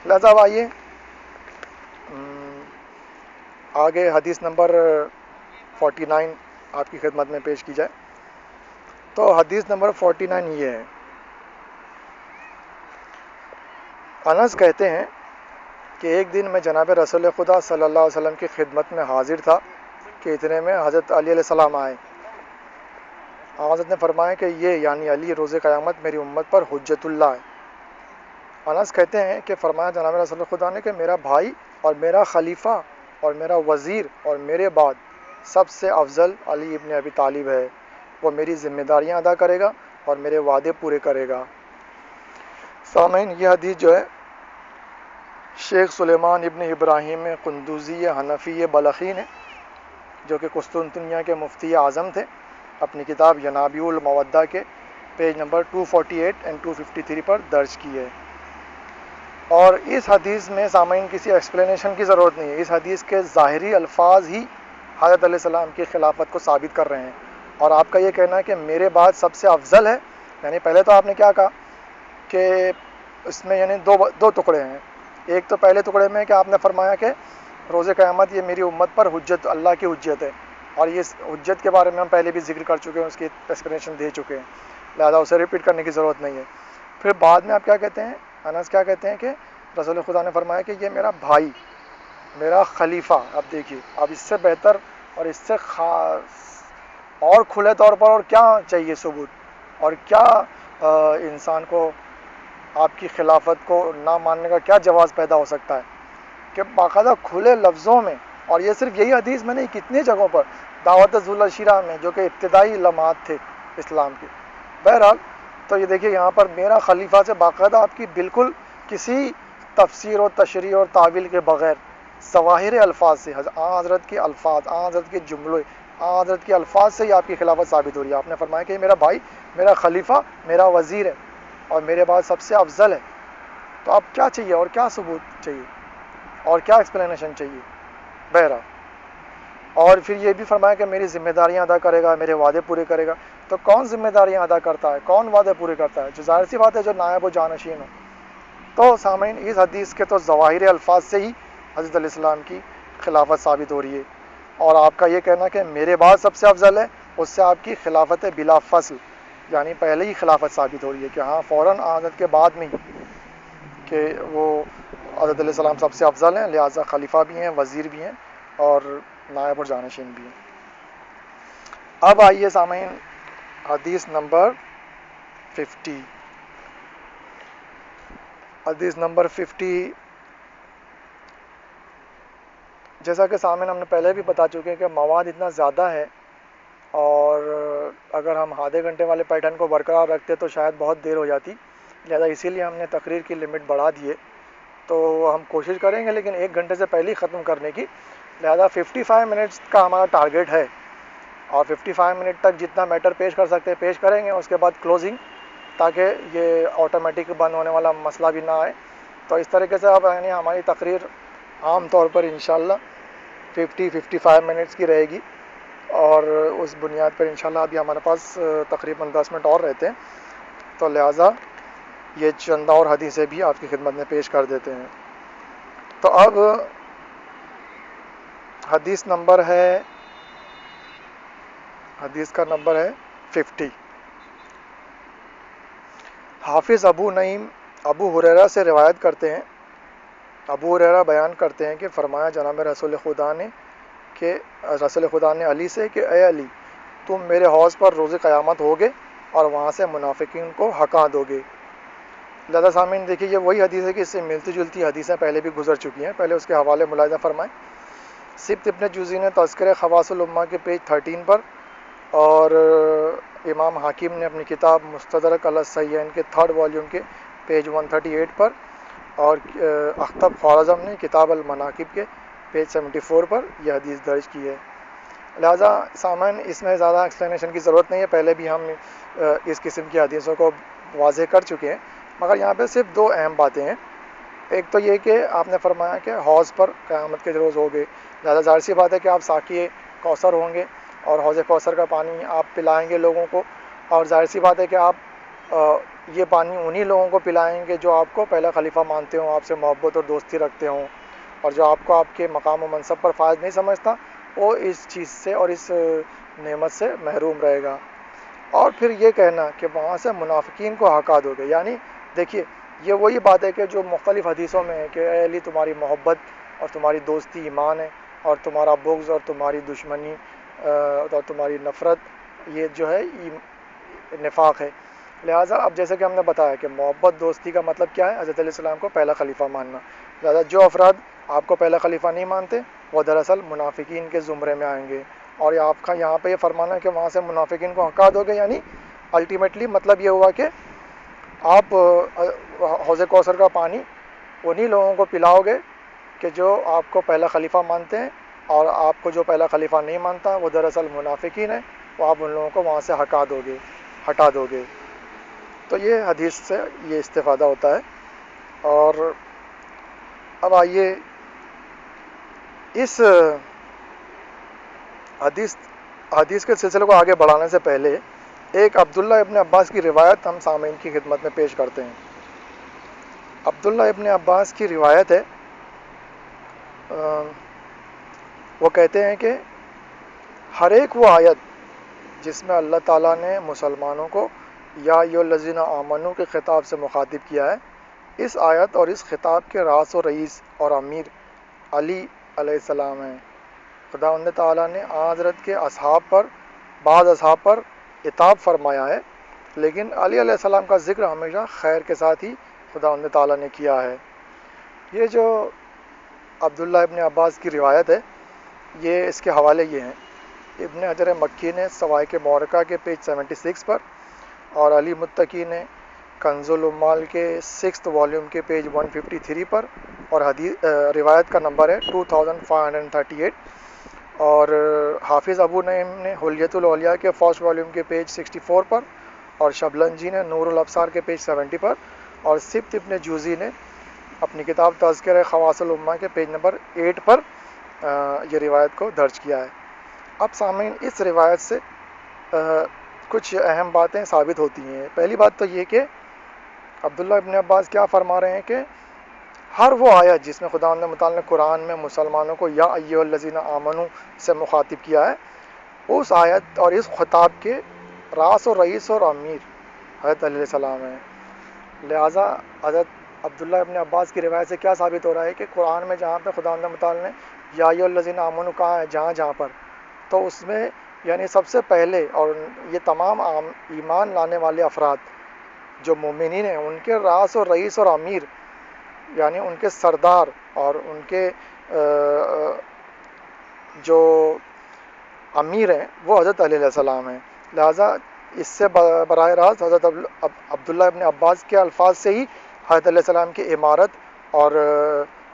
لہذا اب آئیے آگے حدیث نمبر 49 آپ کی خدمت میں پیش کی جائے. تو حدیث نمبر 49 یہ ہے. انس کہتے ہیں کہ ایک دن میں جناب رسول خدا صلی اللہ علیہ وسلم کی خدمت میں حاضر تھا کہ اتنے میں حضرت علی علیہ السلام آئے. حضرت نے فرمایا کہ یہ یعنی علی روز قیامت میری امت پر حجت اللہ ہے. انس کہتے ہیں کہ فرمایا جناب رسول خدا نے کہ میرا بھائی اور میرا خلیفہ اور میرا وزیر اور میرے بعد سب سے افضل علی ابن ابی طالب ہے. وہ میری ذمہ داریاں ادا کرے گا اور میرے وعدے پورے کرے گا. سامعین, یہ حدیث جو ہے شیخ سلیمان ابن ابراہیم قندوزی حنفی بلخی نے, جو کہ قسطنطنیہ کے مفتی اعظم تھے, اپنی کتاب ینابیع المودہ کے پیج نمبر 248 اینڈ 253 پر درج کی ہے. اور اس حدیث میں سامعین کسی ایکسپلینیشن کی ضرورت نہیں ہے. اس حدیث کے ظاہری الفاظ ہی حضرت علیہ السلام کی خلافت کو ثابت کر رہے ہیں. اور آپ کا یہ کہنا ہے کہ میرے بعد سب سے افضل ہے, یعنی پہلے تو آپ نے کیا کہا کہ اس میں یعنی دو ٹکڑے ہیں. ایک تو پہلے ٹکڑے میں کہ آپ نے فرمایا کہ روز قیامت یہ میری امت پر حجت اللہ کی حجت ہے, اور یہ حجت کے بارے میں ہم پہلے بھی ذکر کر چکے ہیں، اس کی ایکسپلینیشن دے چکے ہیں، لہذا اسے ریپیٹ کرنے کی ضرورت نہیں ہے۔ پھر بعد میں آپ کیا کہتے ہیں، انس کیا کہتے ہیں کہ رسول خدا نے فرمایا کہ یہ میرا بھائی، میرا خلیفہ۔ اب دیکھیے، اب اس سے بہتر اور اس سے خاص اور کھلے طور پر اور کیا چاہیے ثبوت، اور کیا انسان کو آپ کی خلافت کو نہ ماننے کا کیا جواز پیدا ہو سکتا ہے کہ باقاعدہ کھلے لفظوں میں، اور یہ صرف یہی حدیث میں نہیں، کتنی جگہوں پر، دعوت ذوالعشیرہ میں جو کہ ابتدائی لمحات تھے اسلام کے۔ بہرحال تو یہ دیکھیے یہاں پر میرا خلیفہ سے باقاعدہ آپ کی بالکل کسی تفسیر و تشریح اور تعویل کے بغیر ظواہر الفاظ سے، حضرت کے الفاظ، حضرت کے جملے، حضرت کے الفاظ سے ہی آپ کی خلافت ثابت ہو رہی ہے۔ آپ نے فرمایا کہ یہ میرا بھائی، میرا خلیفہ، میرا وزیر ہے اور میرے بعد سب سے افضل ہے۔ تو اب کیا چاہیے اور کیا ثبوت چاہیے اور کیا ایکسپلینیشن چاہیے؟ بہرحال اور پھر یہ بھی فرمایا کہ میری ذمہ داریاں ادا کرے گا، میرے وعدے پورے کرے گا۔ تو کون ذمہ داریاں ادا کرتا ہے، کون وعدے پورے کرتا ہے؟ جو ظاہر سی بات ہے جو نائب و جانشین ہو۔ تو سامعین، اس حدیث کے تو ظواہر الفاظ سے ہی حضرت علیہ السلام کی خلافت ثابت ہو رہی ہے، اور آپ کا یہ کہنا کہ میرے بعد سب سے افضل ہے، اس سے آپ کی خلافت بلا فصل، یعنی پہلے ہی خلافت ثابت ہو رہی ہے کہ ہاں فوراً حضرت کے بعد میں ہی کہ وہ حضرت علیہ السلام سب سے افضل ہیں، لہٰذا خلیفہ بھی ہیں، وزیر بھی ہیں اور نائب اور جانشین بھی ہیں۔ اب آئیے سامعین حدیث نمبر 50۔ حدیث نمبر 50، جیسا کہ سامعین ہم نے پہلے بھی بتا چکے ہیں کہ مواد اتنا زیادہ ہے، اور اگر ہم آدھے گھنٹے والے پیٹرن کو برقرار رکھتے تو شاید بہت دیر ہو جاتی، لہذا اسی لیے ہم نے تقریر کی لمٹ بڑھا دی ہے۔ تو ہم کوشش کریں گے لیکن 1 گھنٹے سے پہلے ہی ختم کرنے کی، لہذا 55 منٹس کا ہمارا ٹارگیٹ ہے، اور 55 منٹ تک جتنا میٹر پیش کر سکتے پیش کریں گے، اس کے بعد کلوزنگ، تاکہ یہ آٹومیٹک بند ہونے والا مسئلہ بھی نہ آئے۔ تو اس طریقے سے اب یعنی ہماری تقریر عام طور پر انشاءاللہ 55 منٹس کی رہے گی، اور اس بنیاد پر انشاءاللہ ابھی ہمارے پاس تقریباً 10 منٹ اور رہتے ہیں، تو لہٰذا یہ چند اور حدیثیں بھی آپ کی خدمت میں پیش کر دیتے ہیں۔ تو اب حدیث کا نمبر ہے 50۔ حافظ ابو نعیم ابو ہریرہ سے روایت کرتے ہیں، ابو ہریرہ بیان کرتے ہیں کہ فرمایا جناب رسول خدا نے علی سے کہ اے علی، تم میرے حوض پر روز قیامت ہوگے اور وہاں سے منافقین کو ہکا دو گے۔ لہذا سامعین دیکھیے، یہ وہی حدیث ہے کہ اس سے ملتی جلتی حدیثیں پہلے بھی گزر چکی ہیں، پہلے اس کے حوالے ملاحظہ فرمائیں۔ سبت ابن جوزی نے تذکرہ خواص الامہ کے پیج 13 پر، اور امام حاکم نے اپنی کتاب مستدرک علی الصحیحین کے 3rd والیوم کے پیج 138 پر، اور اختب خوارزم نے کتاب المناقب کے پیج 74 پر یہ حدیث درج کی ہے۔ لہٰذا سامعین اس میں زیادہ ایکسپلینیشن کی ضرورت نہیں ہے، پہلے بھی ہم اس قسم کی حدیثوں کو واضح کر چکے ہیں، مگر یہاں پہ صرف 2 اہم باتیں ہیں۔ ایک تو یہ کہ آپ نے فرمایا کہ حوض پر قیامت کے روز ہوگے، لہٰذا ظاہر سی بات ہے کہ آپ ساقی کوثر ہوں گے اور حوض کوثر کا پانی آپ پلائیں گے لوگوں کو، اور ظاہر سی بات ہے کہ آپ یہ پانی انہی لوگوں کو پلائیں گے جو آپ کو پہلا خلیفہ مانتے ہوں، آپ سے محبت اور دوستی رکھتے ہوں، اور جو آپ کو آپ کے مقام و منصب پر فائز نہیں سمجھتا، وہ اس چیز سے اور اس نعمت سے محروم رہے گا۔ اور پھر یہ کہنا کہ وہاں سے منافقین کو ہکا دو گے، یعنی دیکھیے یہ وہی بات ہے کہ جو مختلف حدیثوں میں ہے کہ اے علی، تمہاری محبت اور تمہاری دوستی ایمان ہے، اور تمہارا بغض اور تمہاری دشمنی اور تمہاری نفرت یہ جو ہے نفاق ہے۔ لہٰذا اب جیسے کہ ہم نے بتایا کہ محبت دوستی کا مطلب کیا ہے، حضرت علیہ السلام کو پہلا خلیفہ ماننا۔ لہٰذا جو افراد آپ کو پہلا خلیفہ نہیں مانتے وہ دراصل منافقین کے زمرے میں آئیں گے، اور آپ کا یہاں پہ یہ فرمانا ہے کہ وہاں سے منافقین کو ہکا دو گے، یعنی الٹیمیٹلی مطلب یہ ہوا کہ آپ حوض کوثر کا پانی انہی لوگوں کو پلاؤ گے کہ جو آپ کو پہلا خلیفہ مانتے ہیں، اور آپ کو جو پہلا خلیفہ نہیں مانتا وہ دراصل منافقین ہیں، وہ آپ ان لوگوں کو وہاں سے ہٹا دو گے۔ تو یہ حدیث سے یہ استفادہ ہوتا ہے۔ اور اب آئیے اس حدیث کے سلسلے کو آگے بڑھانے سے پہلے ایک عبداللہ ابن عباس کی روایت ہم سامعین کی خدمت میں پیش کرتے ہیں۔ عبداللہ ابن عباس کی روایت ہے، وہ کہتے ہیں کہ ہر ایک وہ آیت جس میں اللہ تعالیٰ نے مسلمانوں کو یا ایھا الذین آمنو کے خطاب سے مخاطب کیا ہے، اس آیت اور اس خطاب کے راس و رئیس اور امیر علی علیہ السلام ہیں۔ خداوند تعالیٰ نے حضرت کے بعض اصحاب پر عتاب فرمایا ہے، لیکن علی علیہ السلام کا ذکر ہمیشہ خیر کے ساتھ ہی خداوند تعالیٰ نے کیا ہے۔ یہ جو عبداللہ ابن عباس کی روایت ہے، یہ اس کے حوالے یہ ہیں۔ ابن حجر مکی نے سوائق معرکہ کے پیج 76 پر، اور علی متقی نے کنز العمال کے 6 والیوم کے پیج 153 پر، اور روایت کا نمبر ہے 2538، اور حافظ ابو نعیم نے حلیت الاولیاء کے 1 والیوم کے پیج 64 پر، اور شبلنجی نے نور الابصار کے پیج 70 پر، اور سبت ابن جوزی نے اپنی کتاب تذکرہ خواص الامہ کے پیج نمبر 8 پر یہ روایت کو درج کیا ہے۔ اب سامعین، اس روایت سے کچھ اہم باتیں ثابت ہوتی ہیں۔ پہلی بات تو یہ کہ عبداللہ ابن عباس کیا فرما رہے ہیں کہ ہر وہ آیت جس میں خداوند متعال نے قرآن میں مسلمانوں کو یا ایھا الذین آمنو سے مخاطب کیا ہے، اس آیت اور اس خطاب کے راس و رئیس اور امیر حضرت علیہ السلام ہیں۔ لہٰذا حضرت عبداللہ ابن عباس کی روایت سے کیا ثابت ہو رہا ہے کہ قرآن میں جہاں پہ خداوند متعال نے یا ایھا الذین آمنو کہا ہے، جہاں پر، تو اس میں یعنی سب سے پہلے اور یہ تمام ایمان لانے والے افراد جو مومنین ہیں، ان کے راس و رئیس اور امیر یعنی ان کے سردار اور ان کے جو امیر ہیں وہ حضرت علیہ السلام ہیں۔ لہٰذا اس سے براہ راست حضرت عبداللہ ابن عباس کے الفاظ سے ہی حضرت علیہ السلام کی امارت اور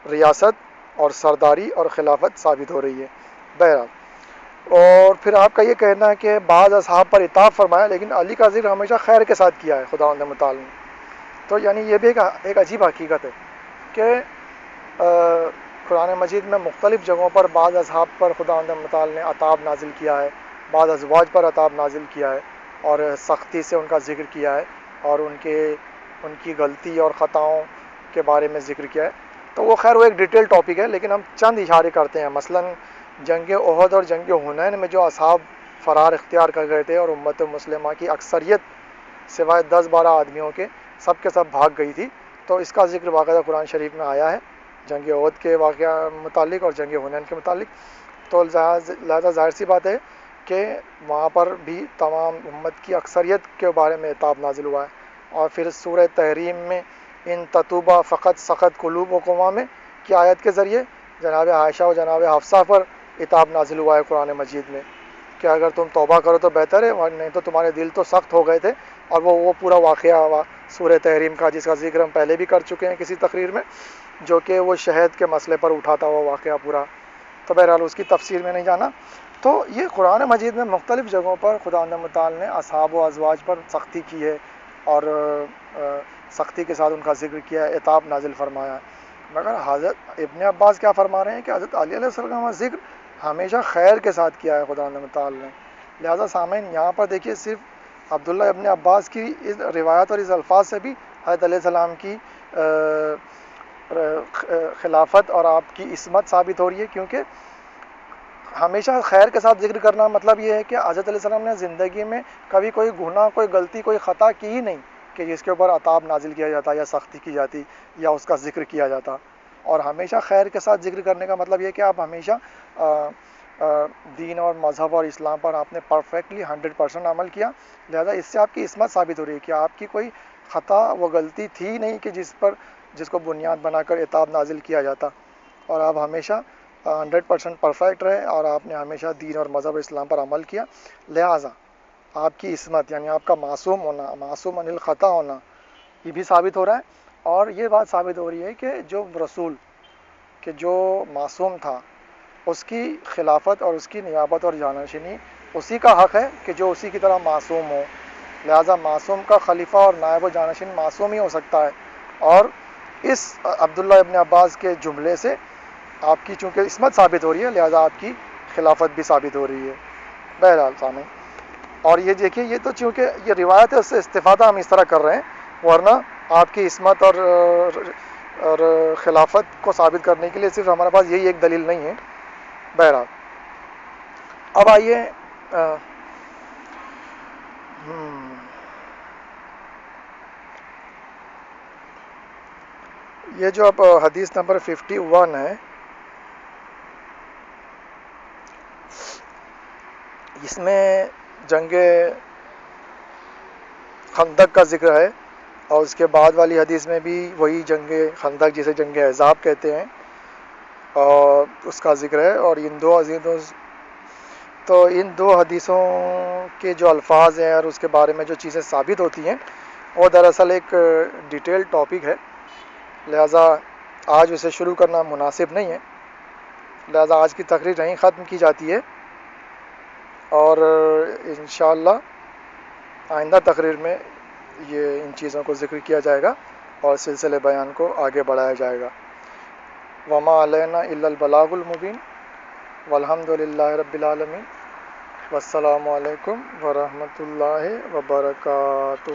ریاست اور سرداری اور خلافت ثابت ہو رہی ہے۔ بہرحال، اور پھر آپ کا یہ کہنا ہے کہ بعض اصحاب پر عتاب فرمایا، لیکن علی کا ذکر ہمیشہ خیر کے ساتھ کیا ہے خداوند متعال نے، تو یعنی یہ بھی ایک عجیب حقیقت ہے کہ قرآن مجید میں مختلف جگہوں پر بعض اصحاب پر خداوند متعال نے عتاب نازل کیا ہے، بعض ازواج پر عتاب نازل کیا ہے اور سختی سے ان کا ذکر کیا ہے، اور ان کی غلطی اور خطاؤں کے بارے میں ذکر کیا ہے۔ تو وہ خیر وہ ایک ڈیٹیل ٹاپک ہے، لیکن ہم چند اشارے کرتے ہیں۔ مثلاً جنگ احد اور جنگ حنین میں جو اصحاب فرار اختیار کر گئے تھے اور امت مسلمہ کی اکثریت سوائے 10-12 آدمیوں کے سب بھاگ گئی تھی، تو اس کا ذکر باقاعدہ قرآن شریف میں آیا ہے جنگ احد کے واقعہ متعلق اور جنگ حنین کے متعلق۔ تو لہٰذا ظاہر سی بات ہے کہ وہاں پر بھی تمام امت کی اکثریت کے بارے میں عتاب نازل ہوا ہے۔ اور پھر سورہ تحریم میں ان تتوبہ فقط سخت قلوبکما میں کی آیت کے ذریعے جناب عائشہ و جناب حفصہ پر عتاب نازل ہوا ہے قرآن مجید میں کہ اگر تم توبہ کرو تو بہتر ہے، نہیں تو تمہارے دل تو سخت ہو گئے تھے۔ اور وہ پورا واقعہ ہوا سورہ تحریم کا، جس کا ذکر ہم پہلے بھی کر چکے ہیں کسی تقریر میں، جو کہ وہ شہد کے مسئلے پر اٹھاتا ہوا واقعہ پورا۔ تو بہرحال اس کی تفسیر میں نہیں جانا۔ تو یہ قرآن مجید میں مختلف جگہوں پر خداوند متعال نے اصحاب و ازواج پر سختی کی ہے اور سختی کے ساتھ ان کا ذکر کیا ہے، عتاب نازل فرمایا ہے۔ مگر حضرت ابن عباس کیا فرما رہے ہیں کہ حضرت علی علیہ السلام کا ذکر ہمیشہ خیر کے ساتھ کیا ہے خداوند متعال نے۔ لہٰذا سامعین، یہاں پر دیکھیے صرف عبداللہ ابن عباس کی اس روایت اور اس الفاظ سے بھی حضرت علیہ السلام کی خلافت اور آپ کی عصمت ثابت ہو رہی ہے، کیونکہ ہمیشہ خیر کے ساتھ ذکر کرنا مطلب یہ ہے کہ حضرت علیہ السلام نے زندگی میں کبھی کوئی گناہ، کوئی غلطی، کوئی خطا کی ہی نہیں کہ جس کے اوپر عتاب نازل کیا جاتا یا سختی کی جاتی یا اس کا ذکر کیا جاتا۔ اور ہمیشہ خیر کے ساتھ ذکر کرنے کا مطلب یہ ہے کہ آپ ہمیشہ دین اور مذہب اور اسلام پر آپ نے پرفیکٹلی 100% عمل کیا۔ لہذا اس سے آپ کی عصمت ثابت ہو رہی ہے کہ آپ کی کوئی خطا و غلطی تھی نہیں کہ جس کو بنیاد بنا کر عتاب نازل کیا جاتا، اور آپ ہمیشہ 100% پرفیکٹ رہے اور آپ نے ہمیشہ دین اور مذہب اسلام پر عمل کیا۔ لہٰذا آپ کی عصمت یعنی آپ کا معصوم ہونا، معصوم عن الخطا ہونا، یہ بھی ثابت ہو رہا ہے۔ اور یہ بات ثابت ہو رہی ہے کہ جو رسول کہ جو معصوم تھا، اس کی خلافت اور اس کی نیابت اور جانشینی اسی کا حق ہے کہ جو اسی کی طرح معصوم ہو۔ لہٰذا معصوم کا خلیفہ اور نائب و جانشین معصوم ہی ہو سکتا ہے، اور اس عبداللہ ابن عباس کے جملے سے آپ کی چونکہ عصمت ثابت ہو رہی ہے، لہٰذا آپ کی خلافت بھی ثابت ہو رہی ہے۔ بہرحال سامعین، اور یہ دیکھیے، یہ تو چونکہ یہ روایت ہے، اس سے استفادہ ہم اس طرح کر رہے ہیں، ورنہ آپ کی عصمت اور خلافت کو ثابت کرنے کے لیے صرف ہمارے پاس یہی ایک دلیل نہیں ہے۔ بہرحال اب آئیے ہم، یہ جو اب حدیث نمبر 51 ہے، اس میں جنگ خندق کا ذکر ہے، اور اس کے بعد والی حدیث میں بھی وہی جنگ خندق جسے جنگ احزاب کہتے ہیں اور اس کا ذکر ہے، اور ان دو حدیثوں تو ان دو حدیثوں کے جو الفاظ ہیں اور اس کے بارے میں جو چیزیں ثابت ہوتی ہیں وہ دراصل ایک ڈیٹیل ٹاپک ہے، لہٰذا آج اسے شروع کرنا مناسب نہیں ہے، لہٰذا آج کی تقریر یہیں ختم کی جاتی ہے، اور انشاءاللہ آئندہ تقریر میں یہ ان چیزوں کو ذکر کیا جائے گا اور سلسلے بیان کو آگے بڑھایا جائے گا۔ وما علینا الا البلاغ المبین، والحمد للہ رب العالمین، والسلام علیکم ورحمۃ اللہ وبرکاتہ۔